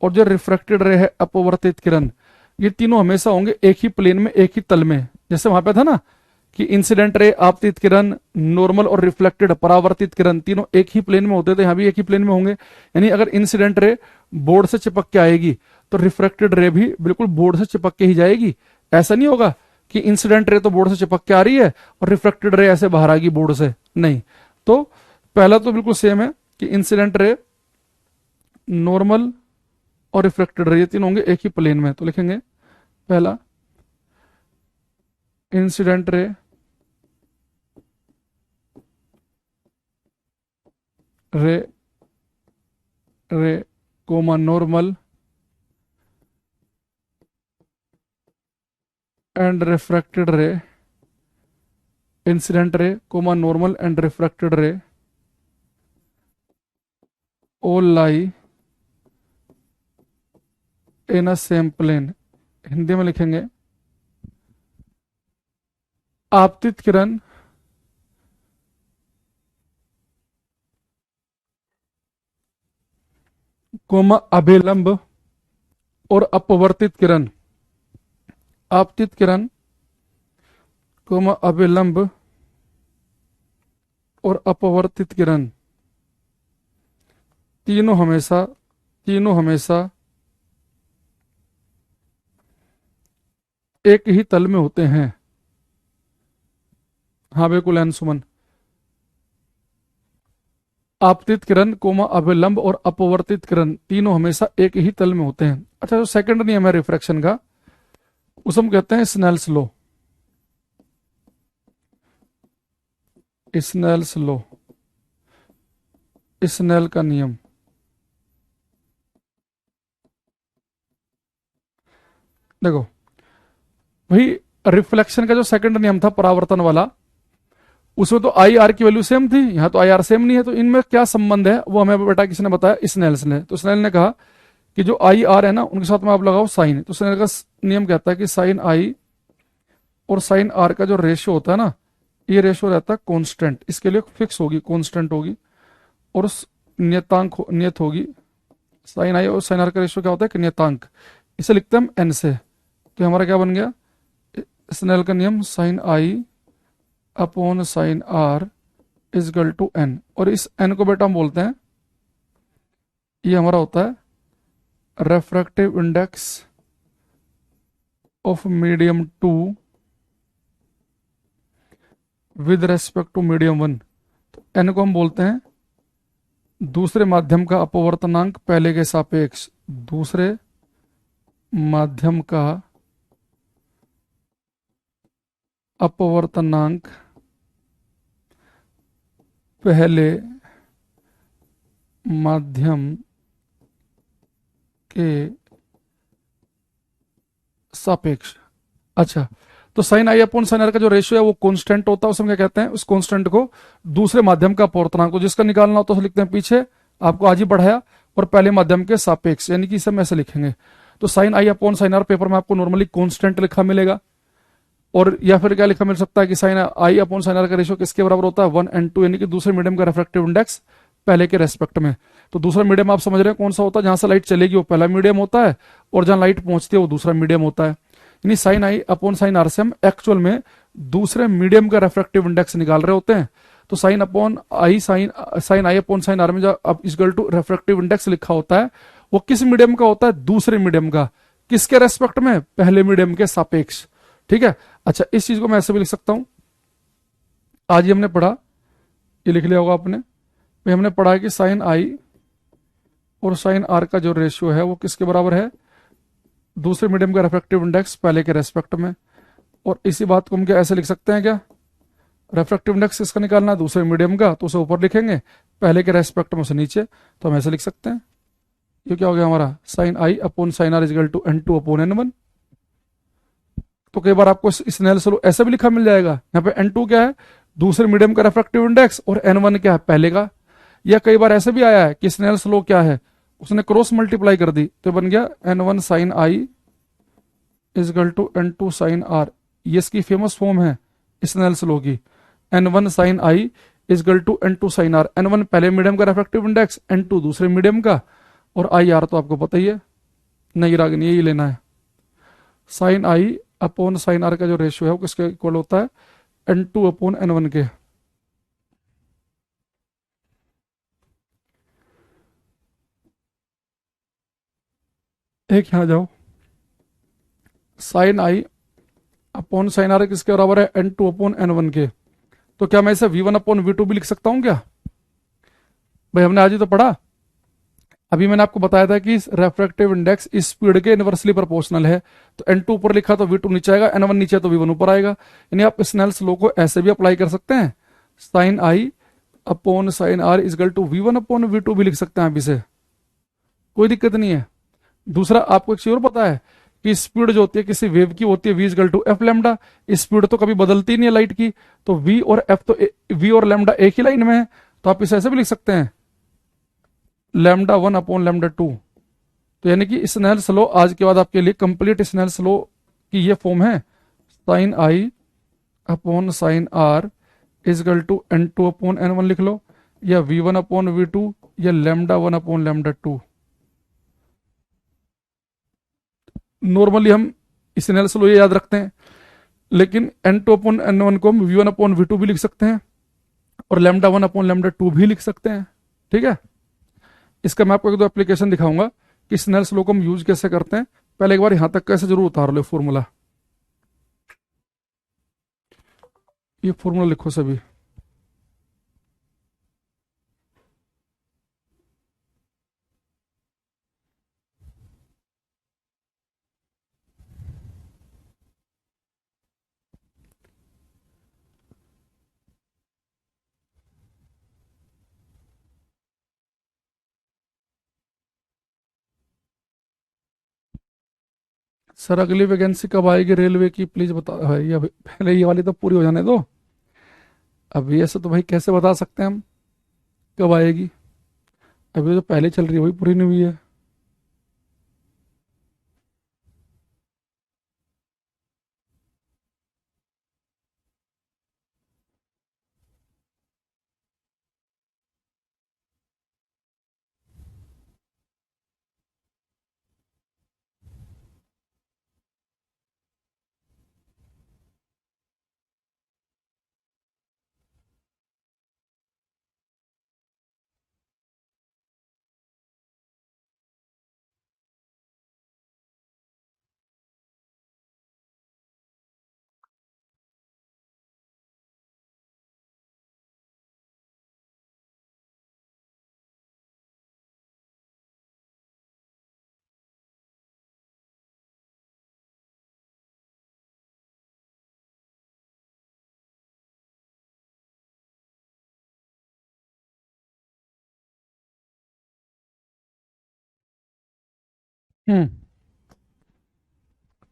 और जो रिफ्रैक्टेड रे है अपवर्तित किरण, ये तीनों हमेशा होंगे एक ही प्लेन में, एक ही तल में। जैसे वहां पे था ना कि इंसिडेंट रे, आपतित किरण, नॉर्मल और रिफ्लेक्टेड परावर्तित किरण, तीनों एक ही प्लेन में होते थे, यहां भी एक ही प्लेन में होंगे। यानी अगर इंसिडेंट रे बोर्ड से चिपक के आएगी तो रिफ्रैक्टेड रे भी बिल्कुल बोर्ड से चिपक के ही जाएगी। ऐसा नहीं होगा कि इंसिडेंट रे तो बोर्ड से चिपक के आ रही है और रिफ्रैक्टेड रे ऐसे बाहर आएगी बोर्ड से, नहीं। तो पहला तो बिल्कुल सेम है कि इंसिडेंट रे, नॉर्मल और रिफ्रैक्टेड रे, ये तीनों होंगे एक ही प्लेन में। तो लिखेंगे पहला incident ray, ray ray comma normal and refracted ray, incident ray comma normal and refracted ray all lie in a same plane। Hindi में लिखेंगे आपतित किरण कोमा अभिलंब और अपवर्तित किरण, आपतित किरण कोमा अभिलंब और अपवर्तित किरण, तीनों हमेशा एक ही तल में होते हैं। हाँ बिल्कुल अंशुमन, आपतित किरण कोमा अभिलंब और अपवर्तित किरण तीनों हमेशा एक ही तल में होते हैं। अच्छा, जो सेकंड नियम है रिफ्रैक्शन का, उसे हम कहते हैं Snell's law, Snell's law, Snell का नियम। देखो भाई, रिफ्लेक्शन का जो सेकंड नियम था परावर्तन वाला, उसमें तो आई आर की वैल्यू सेम थी, यहां तो आई आर सेम नहीं है। तो इनमें क्या संबंध है वो हमें बेटा किसने बताया, स्नेल्स ने। तो स्नेल ने कहा कि जो आई आर है ना उनके साथ में आप लगाओ साइन। तो स्नेल का नियम कहता है कि साइन आई और साइन आर का जो रेशियो होता है ना, ये रेशियो रहता है कांस्टेंट, इसके लिए फिक्स होगी, कांस्टेंट होगी, और नियत होगी। साइन आई और साइन आर का रेशियो क्या होता है कि नियतांक, इसे लिखते हैं हम एन से। तो हमारा क्या बन गया, स्नेल का नियम sine I upon sine r is equal to n. और इस एन को बेटा हम बोलते हैं ये हमारा होता है refractive index of medium two with respect to medium one. N को हम बोलते हैं दूसरे माध्यम का अपवर्तनांक पहले के सापेक्ष। दूसरे माध्यम का अपवर्तनांक पहले माध्यम के सापेक्ष। अच्छा, तो साइन आई अपॉन साइन आर का जो रेशियो है वो कांस्टेंट होता है, उसे हम क्या कहते हैं, उस कांस्टेंट को दूसरे माध्यम का अपवर्तनांक को जिसका निकालना हो तो लिखते हैं पीछे, आपको आज ही पढ़ाया, और पहले माध्यम के सापेक्ष, यानी कि इसे हम ऐसे लिखेंगे। तो साइन आई अपॉन साइन आर पेपर में आपको नॉर्मली कांस्टेंट लिखा मिलेगा, और या फिर क्या लिखा मिल सकता है कि साइन आई अपॉन साइन आर का रेशियो किसके बराबर होता है, 1:2, यानी कि दूसरे मीडियम का रिफ्रैक्टिव इंडेक्स पहले के रेस्पेक्ट में। तो दूसरा मीडियम आप समझ रहे हैं कौन सा होता है, जहां से लाइट चलेगी वो पहला मीडियम होता है, और जहां लाइट पहुंचती है वो दूसरा मीडियम होता है। यानी साइन आई अपॉन साइन आर से हम एक्चुअल में दूसरे मीडियम का रिफ्रैक्टिव इंडेक्स निकाल रहे होते हैं। तो sine upon i sine I upon sine r में जो अब इक्वल टू रिफ्रैक्टिव इंडेक्स लिखा होता है वो किस मीडियम का होता है, दूसरे मीडियम का। किसके रेस्पेक्ट में, पहले मीडियम के सापेक्ष। ठीक है। अच्छा, इस चीज को मैं ऐसे भी लिख सकता हूं, आज ही हमने पढ़ा, ये लिख लिया होगा आपने भाई, हमने पढ़ा है कि साइन आई और साइन आर का जो रेशियो है वो किसके बराबर है, दूसरे मीडियम का रिफ्रैक्टिव इंडेक्स पहले के रेस्पेक्ट में। और इसी बात को हम क्या ऐसे लिख सकते हैं, क्या रिफ्रैक्टिव इंडेक्स किसका निकालना है, दूसरे मीडियम का, तो उसे ऊपर लिखेंगे, पहले के रेस्पेक्ट में उसे नीचे, तो हम ऐसे लिख सकते हैं। ये क्या हो गया हमारा, sine I upon sine r is equal to N2 upon N1। तो कई बार आपको स्नेल्स लॉ ऐसे भी लिखा मिल जाएगा, यहाँ पे N2 क्या है, दूसरे मीडियम का रिफ्रैक्टिव इंडेक्स, और N1 क्या है, पहले का। या कई बार ऐसे भी आया है कि स्नेल्स लॉ क्या है, उसने क्रॉस मल्टीप्लाई कर दी तो बन गया N1 sine i is equal to N2 sine r. ये इसकी फेमस फॉर्म है स्नेल्स लॉ की, N1 sine i is equal to N2 sine r. N1 पहले मीडियम का रिफ्रैक्टिव इंडेक्स, N2 दूसरे मीडियम का, और आई आर तो आपको पता ही है, नहीं रागनी यही लेना है। साइन आई अपॉन साइन आर का जो रेशियो है वो किसके इक्वल होता है, N2 अपॉन N1 के। एक यहां जाओ, साइन आई अपॉन साइन आर किसके बराबर है, N2 अपॉन N1 के। तो क्या मैं इसे V1 अपॉन V2 भी लिख सकता हूं क्या, भाई हमने आज ही तो पढ़ा। अभी मैंने आपको बताया था कि रेफ्रैक्टिव इंडेक्स इस स्पीड के इनवर्सली प्रोपोर्शनल है। तो N2 ऊपर लिखा तो V2 नीचे आएगा, N1 नीचे तो V1 ऊपर आएगा। यानी आप स्नेल्स लॉ को ऐसे भी अप्लाई कर सकते हैं, sine I upon sine r is equal to V1 upon V2 भी लिख सकते हैं आप इसे, कोई दिक्कत नहीं है। दूसरा आपको एक चीज और पता है कि स्पीड जो होती है किसी वेव की होती है V is equal to f lambda. Speed तो कभी बदलती नहीं है लाइट की, तो V और एफ तो V और लेमडा एक ही लाइन में है, तो आप इसे ऐसे भी लिख सकते हैं, λ1 अपॉन λ2। तो यानी कि स्नेल्स लॉ आज के बाद आपके लिए कंप्लीट स्नेल्स लॉ की ये फॉर्म है, sine I upon sine r is equal to N2 upon N1 लिख लो, या V1 अपॉन V2, या λ1 अपॉन λ2। नॉर्मली हम स्नेल्स लॉ ये याद रखते हैं, लेकिन N2 अपॉन N1 को हम V1 अपॉन V2 भी लिख सकते हैं, और λ1 अपॉन λ2 भी लिख सकते हैं। ठीक है। इसका मैं आपको एक दो एप्लीकेशन दिखाऊंगा कि स्नेल्स लॉ को हम यूज कैसे करते हैं। पहले एक बार यहां तक कैसे जरूर उतार लो फॉर्मूला, ये फॉर्मूला लिखो सभी। सर अगली वैकेंसी कब आएगी रेलवे की, प्लीज बता भाई, अभी पहले ये वाली तो पूरी हो जाने दो। अभी ऐसे तो भाई कैसे बता सकते हैं हम कब आएगी, अभी तो पहले चल रही है, वही पूरी नहीं हुई है। हम्म।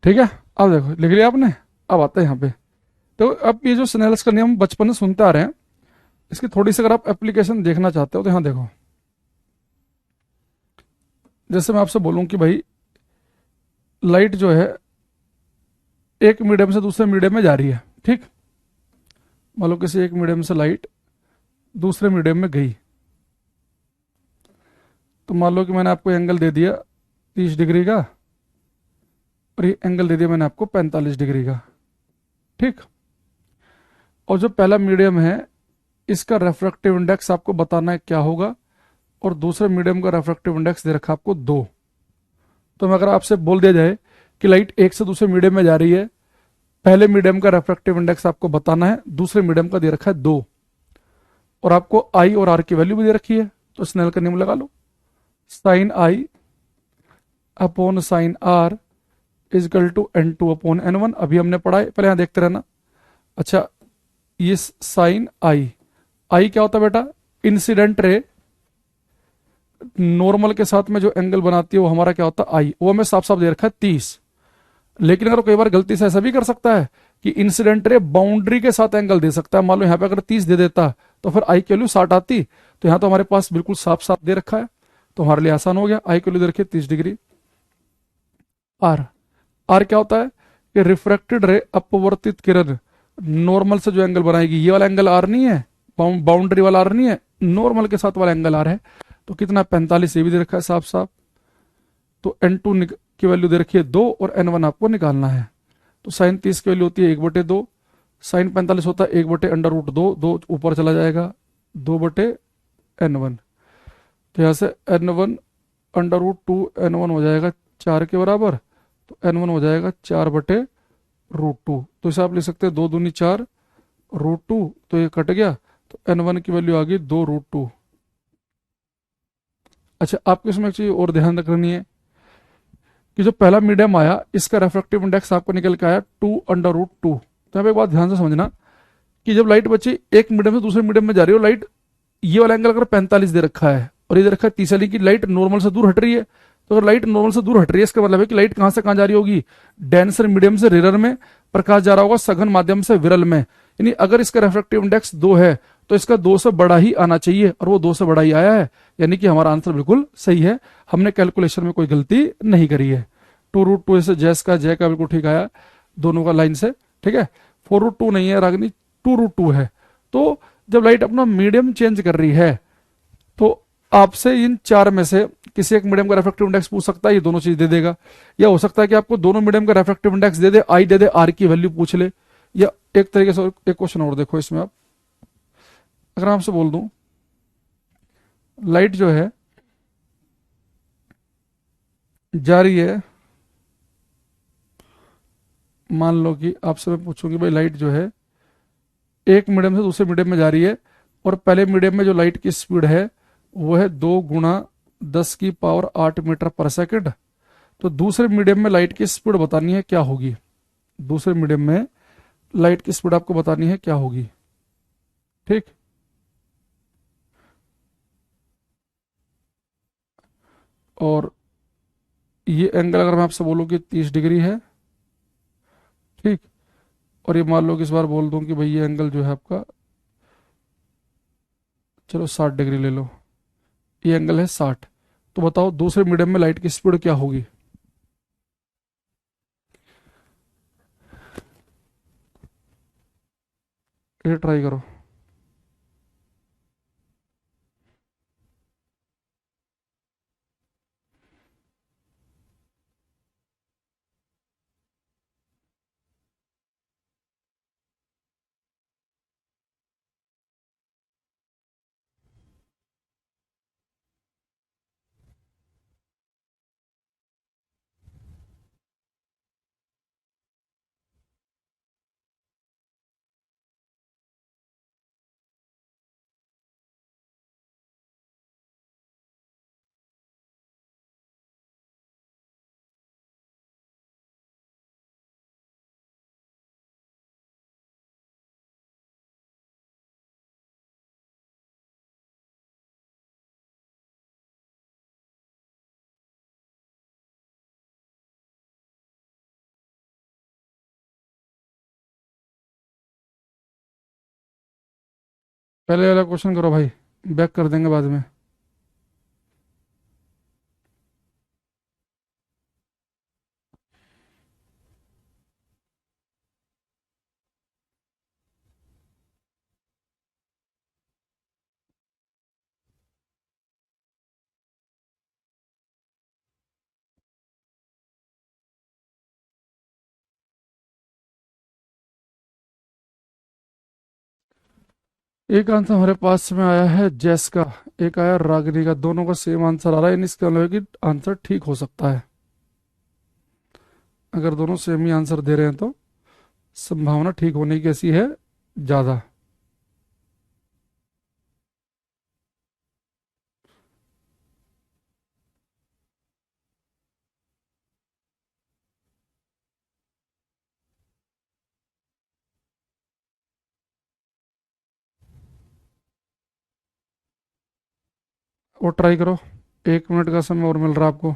ठीक है। अब देखो लिख लिया आपने। अब आता है यहाँ पे। तो अब ये जो स्नेल्स का नियम बचपन से सुनते आ रहे हैं, इसकी थोड़ी सी अगर आप एप्लीकेशन देखना चाहते हो तो यहाँ देखो। जैसे मैं आपसे बोलूँ कि भाई लाइट जो है एक मीडियम से दूसरे मीडियम में जा रही है, ठीक। मान लो किसी एक मीडियम से लाइट दूसरे मीडियम में गई, तो मान लो कि मैंने आपको एंगल दे दिया 30 डिग्री का, और ये एंगल दे दिया मैंने आपको 45 डिग्री का, ठीक। और जो पहला मीडियम है इसका रेफ्रेक्टिव इंडेक्स आपको बताना है क्या होगा, और दूसरे मीडियम का रेफ्रेक्टिव इंडेक्स दे रखा है आपको 2। तो मैं अगर आपसे बोल दिया जाए कि लाइट एक से दूसरे मीडियम में जा रही है, पहले मीडियम का रेफ्रेक्टिव इंडेक्स आपको बताना है, दूसरे मीडियम का दे रखा है 2, और आपको आई और आर की वैल्यू भी दे रखी है, तो स्नेल का नियम लगा लो। Sine I upon sine are is equal to N2 upon N1। अभी हमने पढ़ा है, पहले यहां देखते रहना। अच्छा, ये साइन आई, आई क्या होता है बेटा? इंसिडेंट रे नॉर्मल के साथ में जो एंगल बनाती है वो हमारा क्या होता है? आई। वो हमें साफ साफ दे रखा है 30। लेकिन अगर कई बार गलती से ऐसा भी कर सकता है कि इंसिडेंट रे बाउंड्री के साथ एंगल दे सकता है। मान लो यहाँ पे अगर 30 दे देता तो फिर आई की वैल्यू 60 आती। तो यहाँ तो हमारे पास बिल्कुल साफ साफ दे रखा है, तो हमारे लिए आसान हो गया। आई की वैल्यू दे रखी है 30 डिग्री। आर, आर क्या होता है कि रिफ्रैक्टेड रे अपवर्तित किरण नॉर्मल से जो एंगल बनाएगी, ये वाला एंगल आर नहीं है, बाउंड्री वाला आर नहीं है, नॉर्मल के साथ वाला एंगल आर है। तो कितना? 45। ये भी दे रखा है साफ साफ। तो N2 की वैल्यू दे रखी है 2, और N1 आपको निकालना है। तो साइन 30 की वैल्यू होती है 1/2, साइन 45 होता है 1/√2, 2 ऊपर चला जाएगा, 2/N1। तो यहाँ से N1 √2 N1 हो जाएगा 4 के बराबर, तो N1 हो जाएगा 4/√2। तो इसे आप लिख सकते हैं 2 दूनी 4 √2, तो ये कट गया, तो N1 की वैल्यू आ गई 2√2। अच्छा, आपको इसमें एक चीज और ध्यान रखनी है कि जो पहला मीडियम आया इसका रेफ्रेक्टिव इंडेक्स आपको निकल के आया 2/√2। तो यहाँ पे एक बात ध्यान से समझना कि जब लाइट बची एक मीडियम से दूसरे मीडियम में जा रही हो, लाइट ये वाला एंगल अगर 45 दे रखा है और ये दे रखा है 30, यानी कि लाइट नॉर्मल से दूर हट रही है। तो अगर लाइट नॉर्मल से दूर हट रही है, इसका मतलब है कि लाइट कहां से कहां जा रही होगी? डेंसर मीडियम से रेरर में, प्रकाश जा रहा होगा सघन माध्यम से विरल में। यानी अगर इसका रेफ्रेक्टिव इंडेक्स 2 है तो इसका 2 से बड़ा ही आना चाहिए, और वो 2 से बड़ा ही आया है, यानी कि हमारा आंसर बिल्कुल सही है। हमने कैलकुलेशन में कोई गलती नहीं करी है। 2√2 से जैस का जय का बिल्कुल ठीक आया, दोनों का लाइन से, ठीक है। 4√2 नहीं है रागनी, 2√2 है। तो जब लाइट अपना मीडियम चेंज कर रही है तो आपसे इन चार में से किसी एक मीडियम का रेफ्रेक्टिव इंडेक्स पूछ सकता है, ये दोनों चीज दे देगा। या हो सकता है कि आपको दोनों मीडियम का रेफ्रेक्टिव इंडेक्स दे दे, आई दे दे, आर की वैल्यू पूछ ले। या एक तरीके से एक क्वेश्चन और देखो इसमें आप, अगर मैं आपसे बोल दूं लाइट जो है जा रही है, मान लो कि आपसे मैं पूछूंगी भाई लाइट जो है एक मीडियम से दूसरे मीडियम में जा रही है, और पहले मीडियम में जो लाइट की स्पीड है वो है 2 × 10⁸ मीटर पर सेकंड। तो दूसरे मीडियम में लाइट की स्पीड बतानी है क्या होगी? दूसरे मीडियम में लाइट की स्पीड आपको बतानी है क्या होगी, ठीक। और ये एंगल अगर मैं आपसे बोलूँ कि 30 डिग्री है, ठीक। और ये मान लो कि इस बार बोल दूं कि भाई ये एंगल जो है आपका, चलो 60 डिग्री ले लो, ये एंगल है 60। तो बताओ दूसरे मीडियम में लाइट की स्पीड क्या होगी? ये ट्राई करो। पहले वाला क्वेश्चन करो भाई, बैक कर देंगे बाद में। एक आंसर हमारे पास में आया है जैस का, एक आया रागिनी का, दोनों का सेम आंसर आ रहा है, यानी इसका मतलब है कि आंसर ठीक हो सकता है। अगर दोनों सेम ही आंसर दे रहे हैं तो संभावना ठीक होने की कैसी है, ज्यादा। और ट्राई करो, 1 मिनट का समय और मिल रहा है आपको।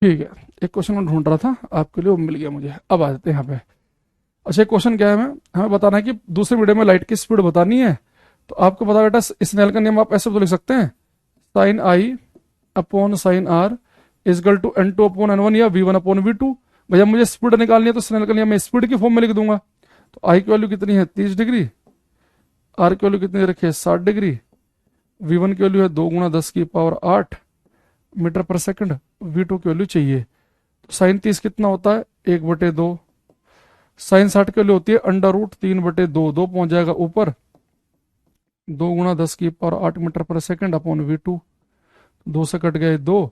ठीक है, एक क्वेश्चन मैं ढूंढ रहा था आपके लिए, वो मिल गया मुझे। अब आ जाते हैं यहाँ पे। अच्छा, एक क्वेश्चन क्या है, हमें बताना है कि दूसरे मीडियम में लाइट की स्पीड बतानी है। तो आपको पता बेटा, स्नेल का नियम आप ऐसे तो लिख सकते हैं, sine I upon sine are is equal to N two upon N one या V one upon V two. भैया मुझे स्पीड निकालनी है तो स्नेल का नियम मैं स्पीड की फॉर्म में लिख दूंगा। तो आई की वैल्यू कितनी है, 30 डिग्री। आर की वैल्यू कितनी रखी है, 60 डिग्री। वी वन की वैल्यू है 2 × 10⁸ metre per second. We to की वैल्यू चाहिए। तो साइन 30 कितना होता है, 1/2। साइन 60 की वैल्यू होती है √3/2, 2 पहुंच जाएगा ऊपर, 2 × 10⁸ metre per second upon V to. 2 से कट गए 2,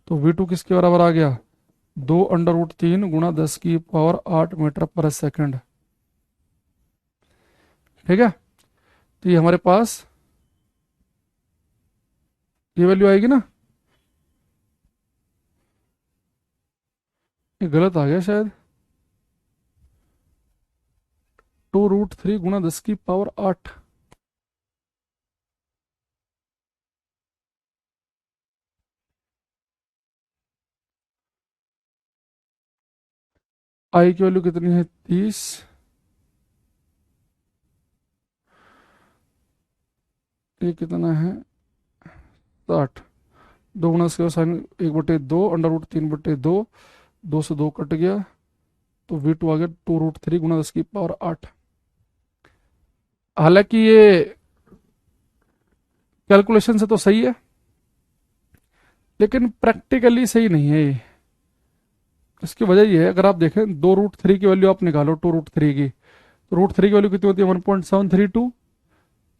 तो वी टू किसके बराबर आ गया, 2√3 × 10⁸ मीटर पर सेकंड। ठीक है, तो ये हमारे पास ये वैल्यू आएगी ना। ये गलत आ गया शायद, 2√3 × 10⁸। आई की वैल्यू कितनी है, 30। ये कितना है, 60। 2 × 10⁻⁴ 1/2 √3/2, 2 से 2 कट गया, तो वी टू आ गया 2√3 × 10⁸। हालांकि ये कैलकुलेशन से तो सही है, लेकिन प्रैक्टिकली सही नहीं है ये। इसकी वजह ये है, अगर आप देखें 2√3 की वैल्यू आप निकालो, 2√3 की, तो √3 की वैल्यू कितनी होती है, 1.732।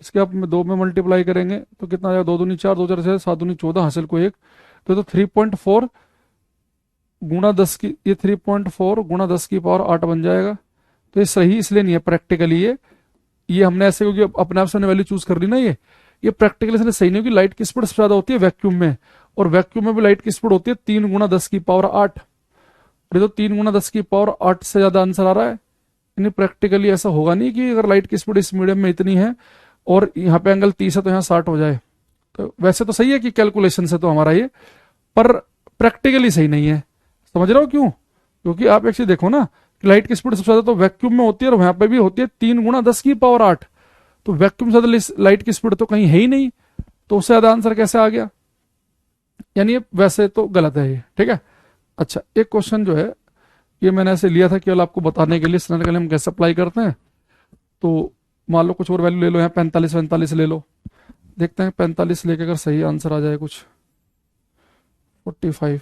इसके आप में 2 में मल्टीप्लाई करेंगे तो कितना आ जाएगा, 2 दूनी 4, 2 4 6, 7 दूनी 14, हासिल को 1। तो 3.4 गुणा 10 की, ये 3.4 गुणा 10⁸ बन जाएगा। तो ये सही इसलिए नहीं है प्रैक्टिकली, ये हमने ऐसे क्योंकि अपने आप से वैल्यू चूज कर ली ना, ये प्रैक्टिकली इसलिए सही नहीं होगी। लाइट की स्पीड सबसे ज्यादा होती है वैक्यूम में, और वैक्यूम में भी लाइट की स्पीड होती है 3 × 10⁸। ये तो 3 × 10⁸ से ज्यादा आंसर आ रहा है। यानी प्रैक्टिकली ऐसा होगा नहीं कि अगर लाइट की स्पीड इस मीडियम में इतनी है और यहाँ पे एंगल 30 है तो यहाँ 60 हो जाए। तो वैसे तो सही है कि कैलकुलेशन से तो हमारा ये, पर प्रैक्टिकली सही नहीं है। समझ रहे हो क्यों, क्योंकि आप एक चीज देखो ना, लाइट की स्पीड सबसे ज्यादा तो वैक्यूम में होती है, और वहां पे भी होती है 3 × 10⁸। तो वैक्यूम से ज्यादा लाइट की स्पीड तो कहीं है ही नहीं, तो उससे ज्यादा आंसर कैसे आ गया। यानी ये वैसे तो गलत है ये। ठीक है, अच्छा एक क्वेश्चन जो है, ये मैंने ऐसे लिया था केवल आपको बताने के लिए स्नेल का नियम कैसे अप्लाई करते हैं। तो मान लो कुछ और वैल्यू ले लो, यहाँ 45 45 ले लो। देखते हैं 45 लेके अगर सही आंसर आ जाए कुछ 45।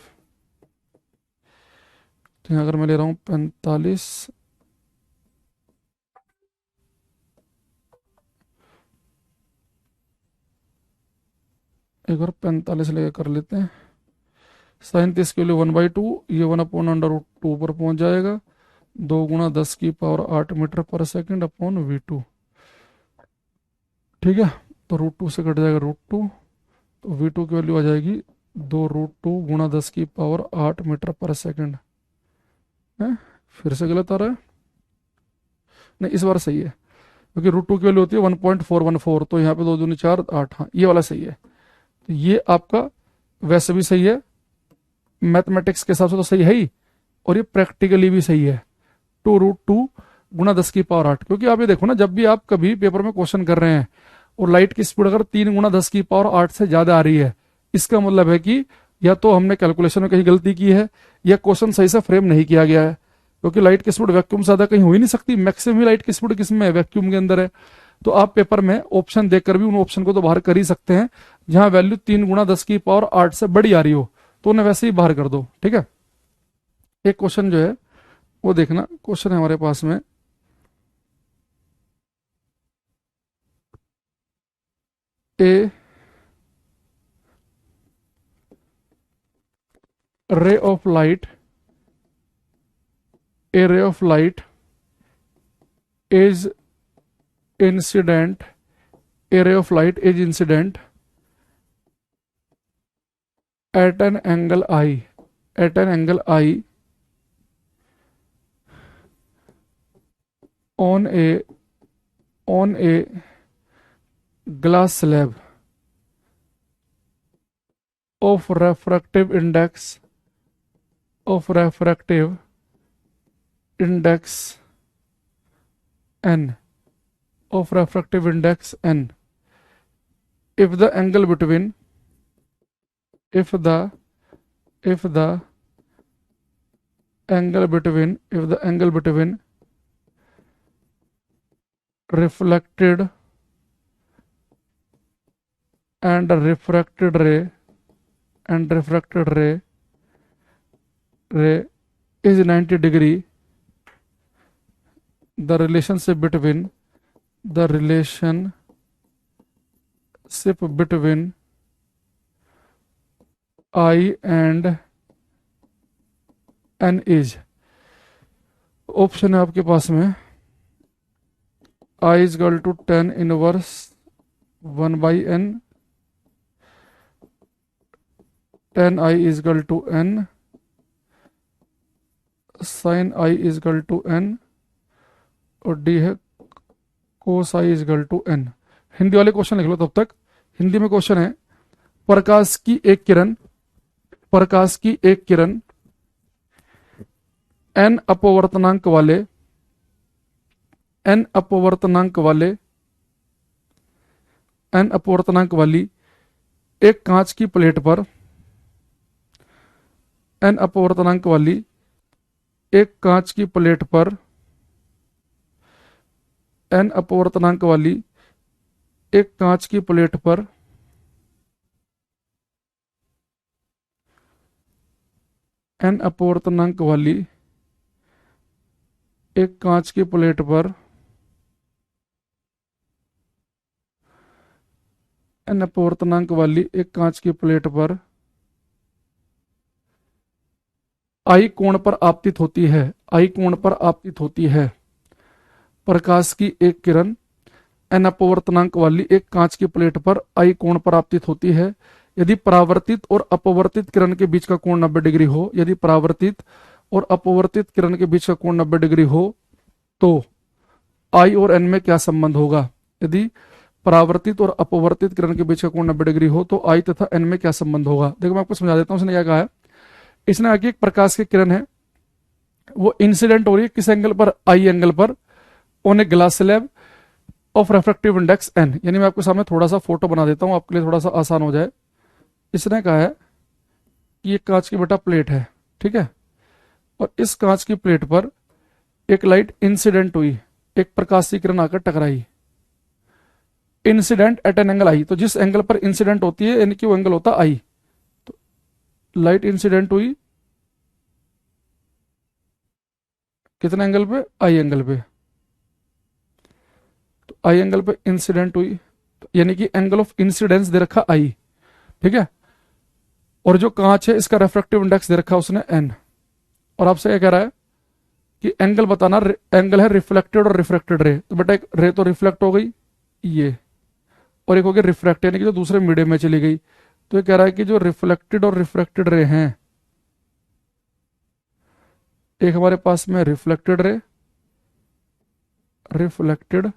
तो अगर मैं ले रहा हूँ 45, एक बार 45 लेके कर लेते हैं। 37 के लिए 1/2, ये 1/√2 पर पहुंच जाएगा। 2 × 10⁻⁸ मीटर पर सेकेंड अपॉन v2। ठीक है, तो √2 से कट जाएगा √2, तो v2 की वैल्यू आ जाएगी 2√2 × 10⁸मीटर पर सेकेंड है। फिर से गलत आ रहा है, नहीं इस बार सही है, क्योंकि √2 की वैल्यू होती है 1.414, तो यहाँ पे 2 दूनी 4 8, हाँ ये वाला सही है। तो ये आपका वैसे भी सही है, मैथमेटिक्स के हिसाब से तो सही है ही, और ये प्रैक्टिकली भी सही है। 2√2 × 10⁸, क्योंकि आप ये देखो ना, जब भी आप कभी पेपर में क्वेश्चन कर रहे हैं और लाइट की स्पीड अगर 3 × 10⁸ से ज्यादा आ रही है, इसका मतलब है कि या तो हमने कैलकुलेशन में कहीं गलती की है या क्वेश्चन सही से फ्रेम नहीं किया गया है, क्योंकि लाइट की स्पीड वैक्यूम से ज्यादा कहीं हो ही नहीं सकती। मैक्सिमम ही लाइट की स्पीड किसमें है, वैक्यूम के अंदर है। तो आप पेपर में ऑप्शन देखकर भी उन ऑप्शन को तो बाहर कर ही सकते हैं जहां वैल्यू 3 × 10⁸ से बड़ी आ रही हो, तो उन्हें वैसे ही बाहर कर दो। ठीक है, एक क्वेश्चन जो है वो देखना, क्वेश्चन है हमारे पास में ए ray of light a ray of light is incident a ray of light is incident at an angle I on a glass slab of refractive index n if the angle between if the angle between reflected and refracted ray is 90 degree, the relationship between I and n is। Option है आपके पास में I is equal to tan inverse 1/n, tan I is equal to n, sin I is equal to n, और D है cos I is equal to n। Hindi वाले question लिख लो तब तक। हिंदी में क्वेश्चन है, प्रकाश की एक किरण n अपवर्तनांक वाली एक कांच की प्लेट पर n अपवर्तनांक वाली एक कांच की प्लेट पर n अपवर्तनांक वाली एक कांच की प्लेट पर n अपवर्तनांक वाली एक कांच की प्लेट पर n अपवर्तनांक वाली एक कांच की प्लेट पर I कोण पर आपतित होती है, I कोण पर आपतित होती है। प्रकाश की एक किरण n अपवर्तनांक वाली एक कांच की प्लेट पर I कोण पर आपतित होती है। यदि परावर्तित और अपवर्तित किरण के बीच का कोण 90 डिग्री हो, यदि परावर्तित और अपवर्तित किरण के बीच का कोण 90 डिग्री हो, तो I और n में क्या संबंध होगा। यदि परावर्तित और अपवर्तित किरण के बीच का कोण 90 डिग्री हो, तो I तथा n में क्या संबंध होगा। देखो मैं आपको समझा देता हूं उसने क्या कहा है। इसने आगे एक प्रकाश की किरण है, वो इंसिडेंट हो रही है किस एंगल पर, आई एंगल पर, on a glass slab of refractive index n। यानी मैं आपके सामने थोड़ा सा फोटो बना देता हूं आपके लिए थोड़ा सा आसान हो जाए। इसने कहा है कि ये कांच की बेटा प्लेट है, ठीक है, और इस कांच की प्लेट पर एक लाइट इंसिडेंट हुई, एक प्रकाश की किरण आकर टकराई। इंसिडेंट एट एन एंगल आई, तो जिस एंगल पर इंसिडेंट होती है यानी कि वो एंगल होता आई। तो लाइट इंसिडेंट हुई कितने एंगल पे, आई एंगल पे, तो आई एंगल पे इंसिडेंट हुई, तो यानी कि एंगल ऑफ इंसिडेंस दे रखा आई, ठीक है। और जो कांच है इसका रेफ्रेक्टिव इंडेक्स दे रखा उसने एन, और आपसे क्या कह रहा है कि एंगल बताना, एंगल है रिफ्लेक्टेड और रिफ्रैक्टेड रे, तो बेटा एक रे तो रिफ्लेक्ट हो गई ये, और एक हो गया रिफ्रैक्ट यानी कि जो दूसरे मीडियम में चली गई। तो ये कह रहा है कि जो रिफ्लेक्टेड और रिफ्रैक्टेड रे हैं, एक हमारे पास में रिफ्लेक्टेड रे, रिफ्लेक्टेड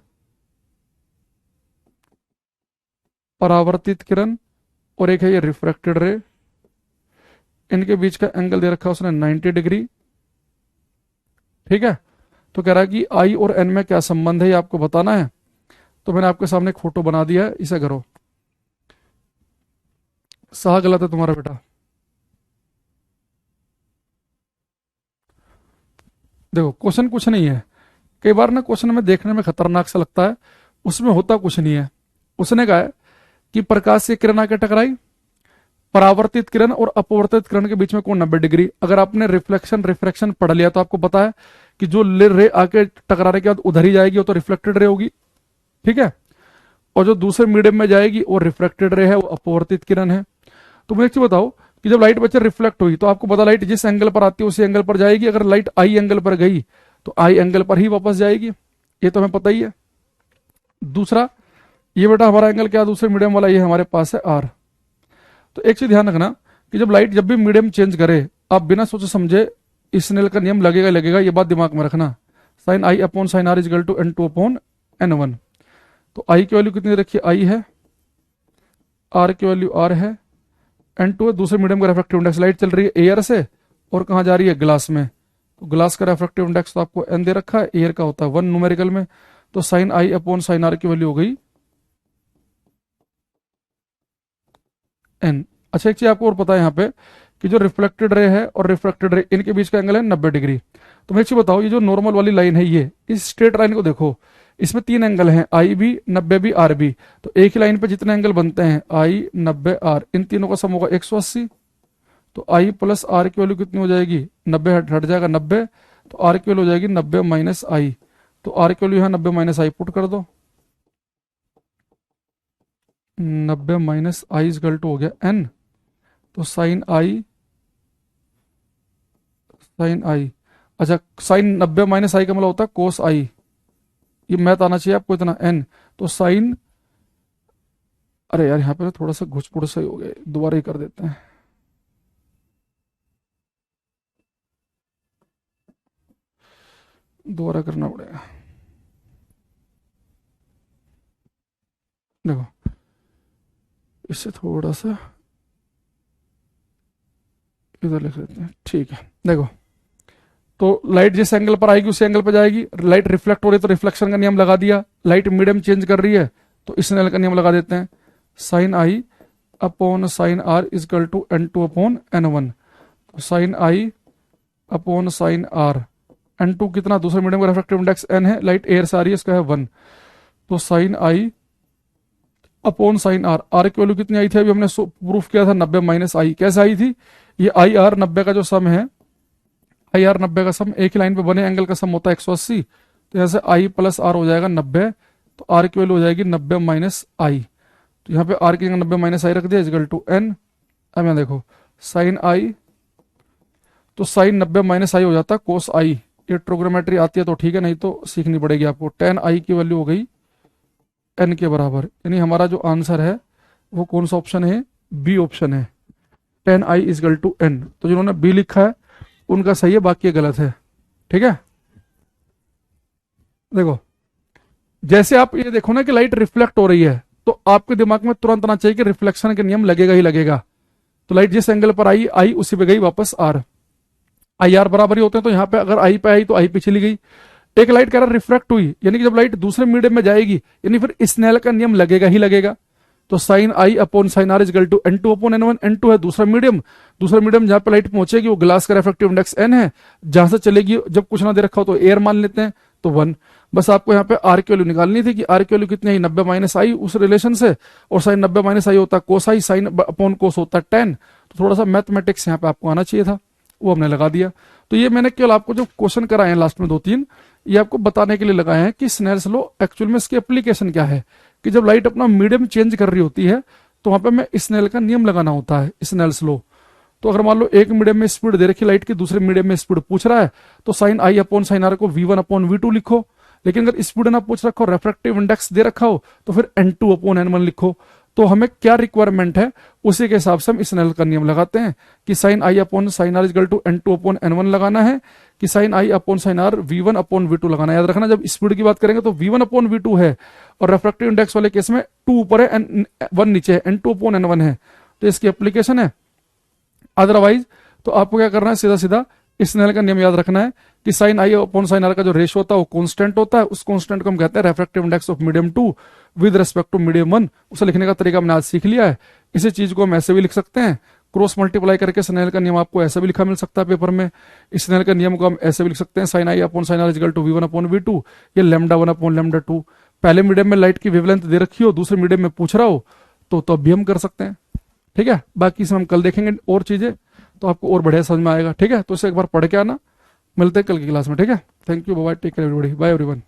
परावर्तित किरण, और एक है ये रिफ्रैक्टेड रे, इनके बीच का एंगल दे रखा उसने 90 डिग्री, ठीक है। तो कह रहा है कि आई और एन में क्या संबंध है ये आपको बताना है। तो मैंने आपके सामने एक फोटो बना दिया है, इसे करो। सहा गलत है तुम्हारा बेटा। देखो क्वेश्चन कुछ नहीं है, कई बार ना क्वेश्चन में देखने में खतरनाक सा लगता है, उसमें होता कुछ नहीं है। उसने कहा है कि प्रकाश से किरण आके टकराई, परावर्तित किरण और अपवर्तित किरण के बीच में कोण 90 डिग्री। अगर आपने रिफ्लेक्शन रिफ्रैक्शन पढ़ लिया तो आपको पता है कि जो रे आके टकराने के बाद उधर ही जाएगी वो तो रिफ्लेक्टेड रे होगी, ठीक है। और जो दूसरे मीडियम में जाएगी वो रिफ्रैक्टेड रे है, वो अपवर्तित किरण है। तो मुझे एक चीज बताओ कि जब लाइट बच्चे रिफ्लेक्ट हुई तो आपको पता लाइट जिस एंगल पर आती है उसी एंगल पर जाएगी। अगर लाइट आई एंगल पर गई तो आई एंगल पर ही वापस जाएगी, ये तो हमें पता ही है। दूसरा, ये बेटा हमारा एंगल क्या दूसरे मीडियम वाला, ये हमारे पास है आर। तो एक चीज ध्यान रखना कि जब लाइट जब भी मीडियम चेंज करे, आप बिना सोचे समझे स्नेल का नियम लगेगा लगेगा, ये बात दिमाग में रखना। Sine I upon sine are is equal to N two upon N one. तो आई की वैल्यू कितनी रखी, आई है, आर की वैल्यू आर है, एन टू है दूसरे मीडियम का रेफ्रेक्टिव इंडेक्स। लाइट चल रही है एयर से और कहाँ जा रही है, ग्लास में, तो ग्लास का रेफ्रेक्टिव इंडेक्स तो आपको एन दे रखा है, एयर का होता है 1 न्यूमेरिकल में। तो साइन आई अपॉन साइन आर की वैल्यू हो गई एन। अच्छा एक चीज आपको और पता है यहाँ पे कि जो रिफ्लेक्टेड रे है और रिफ्रैक्टेड रे इनके बीच का एंगल है 90 डिग्री। तो मैं एक चीज बताओ, ये जो नॉर्मल वाली लाइन है ये, इस स्ट्रेट लाइन को देखो, इसमें 3 एंगल हैं, आई भी 90 भी आर भी। तो एक ही लाइन पे जितने एंगल बनते हैं आई 90 आर, इन तीनों का सम होगा 180। तो आई प्लस आर की वैल्यू कितनी हो जाएगी, 90 हट जाएगा 90, तो आर की वैल्यू हो जाएगी 90 माइनस आई। तो आर की वैल्यू यहाँ 90 माइनस आई पुट कर दो, 90 माइनस आई इजकल टू हो गया एन। तो साइन आई, साइन आई, अच्छा साइन 90 माइनस आई का मतलब होता है कोस आई, ये मैथ आना चाहिए आपको इतना, एन। तो साइन, अरे यार यहाँ पे थोड़ा सा घुसपुड़ सही हो गया, दोबारा ही कर देते हैं। दोबारा करना पड़ेगा, देखो इससे थोड़ा सा इधर लिख लेते हैं, ठीक है। देखो तो लाइट जिस एंगल पर आएगी उसी एंगल पर जाएगी, लाइट रिफ्लेक्ट हो रही है तो रिफ्लेक्शन का नियम लगा दिया, लाइट मीडियम चेंज कर रही है तो इस एंगल का नियम लगा देते हैं, sine I upon sine are is equal to N two upon N one. Sine I upon sine r, n two कितना दूसरे मीडियम का रिफ्रैक्टिव इंडेक्स एन है, लाइट एयर से आ रही है इसका है 1। तो साइन आई अपॉन साइन आर, आर की वैल्यू कितनी आई थी अभी हमने प्रूफ किया था 90 माइनस आई, कैसे आई थी, ये आई आर 90 का जो सम है, आई आर 90 का सम, एक ही लाइन पे बने एंगल का सम होता है 180। तो यहाँ से आई प्लस आर हो जाएगा 90, तो आर की वैल्यू हो जाएगी 90 माइनस आई। तो यहाँ पे आर की जगह 90 माइनस आई रख दिया इजकल टू एन। अब यहाँ देखो साइन आई, तो साइन 90 माइनस आई हो जाता है कोस आई, ये ट्रोग्रामेट्री आती है तो ठीक है, नहीं तो सीखनी पड़ेगी आपको। टेन आई की वैल्यू हो गई एन के बराबर, यानी हमारा जो आंसर है वो कौन सा ऑप्शन है, बी ऑप्शन है, tan i is equal to n. तो जिन्होंने बी लिखा है उनका सही है, बाकी गलत है, ठीक है। देखो जैसे आप ये देखो ना कि लाइट रिफ्लेक्ट हो रही है तो आपके दिमाग में तुरंत आना चाहिए कि रिफ्लेक्शन के नियम लगेगा ही लगेगा। तो लाइट जिस एंगल पर आई, आई उसी पे गई वापस आर, आई आर बराबर ही होते हैं, तो यहाँ पे अगर आई पे आई तो आई पे चली गई। एक लाइट कह रहा रिफ्रैक्ट हुई, यानी कि जब लाइट दूसरे मीडियम में जाएगी यानी फिर स्नेल का नियम लगेगा ही लगेगा। तो sine I upon sine are is equal to N two upon N one, n two है दूसरा मीडियम, दूसरा मीडियम जहां पे लाइट पहुंचेगी वो ग्लास का रिफ्रैक्टिव इंडेक्स एन है, जहां से चलेगी जब कुछ ना दे रखा हो तो एयर मान लेते हैं तो 1। बस आपको यहाँ पे आर की वैल्यू निकालनी थी कि आर की वैल्यू कितनी आई, 90 माइनस आई उस रिलेशन से, और साइन 90 माइनस आई होता है कोस आई, साइन अपॉन कोस होता है टेन। तो थोड़ा सा मैथमेटिक्स यहाँ पे आपको आना चाहिए था, वो हमने लगा दिया। तो ये मैंने केवल आपको जो क्वेश्चन कराए हैं लास्ट में 2-3, ये आपको बताने के लिए लगाए हैं कि स्नेल्स लॉ एक्चुअल में इसकी एप्लीकेशन क्या है, कि जब लाइट अपना मीडियम चेंज कर रही होती है तो वहां पे हमें स्नेल का नियम लगाना होता है, स्नेल्स लॉ। तो अगर मान लो एक मीडियम में स्पीड दे रखी लाइट की, दूसरे मीडियम में स्पीड पूछ रहा है, तो साइन आई अपॉन साइन आर को v1 अपॉन v2 लिखो। लेकिन अगर स्पीड ना पूछ रखा हो, रेफ्रेक्टिव इंडेक्स दे रखा हो, तो फिर n2 अपॉन n1 लिखो। तो हमें क्या रिक्वायरमेंट है उसी के हिसाब से हम स्नेल का नियम लगाते हैं कि sine I upon sine are is equal to n2 upon n1 लगाना है, कि साइन आई upon sine r v1 upon v2 लगाना है। याद रखना जब स्पीड की बात करेंगे तो v1 अपॉन v2 है, और रेफ्रेक्टिव इंडेक्स वाले केस में 2 ऊपर है, 1 नीचे है, n2 अपॉन n1 है। तो इसकी एप्लीकेशन है। अदरवाइज तो आपको क्या करना है, सीधा सीधा स्नेल का नियम याद रखना है कि साइन आई अपॉन साइन आर का जो रेशियो होता है वो कांस्टेंट होता है, उस कांस्टेंट को हम कहते हैं refractive index of medium 2 with respect to medium 1। उसे लिखने का तरीका हमने आज सीख लिया है। इसी चीज को हम ऐसे भी लिख सकते हैं, क्रॉस मल्टीप्लाई करके स्नेल का नियम आपको ऐसे भी लिखा मिल सकता है पेपर में। स्नेल का नियम को हम ऐसे भी लिख सकते हैं, sine I upon sine r equal to v1 upon v2, ये लैम्डा 1 अपॉन लैम्डा 2। पहले मीडियम में लाइट की वेवलेंथ दे रखी हो, दूसरे मीडियम में पूछ रहा हो, तो अब भी हम कर सकते हैं। ठीक है, बाकी इसमें हम कल देखेंगे और चीजें, तो आपको और बढ़िया समझ में आएगा। ठीक है, तो इसे एक बार पढ़ के आना। मिलते हैं कल की क्लास में। ठीक है, thank you, bye, take care everybody, bye everyone.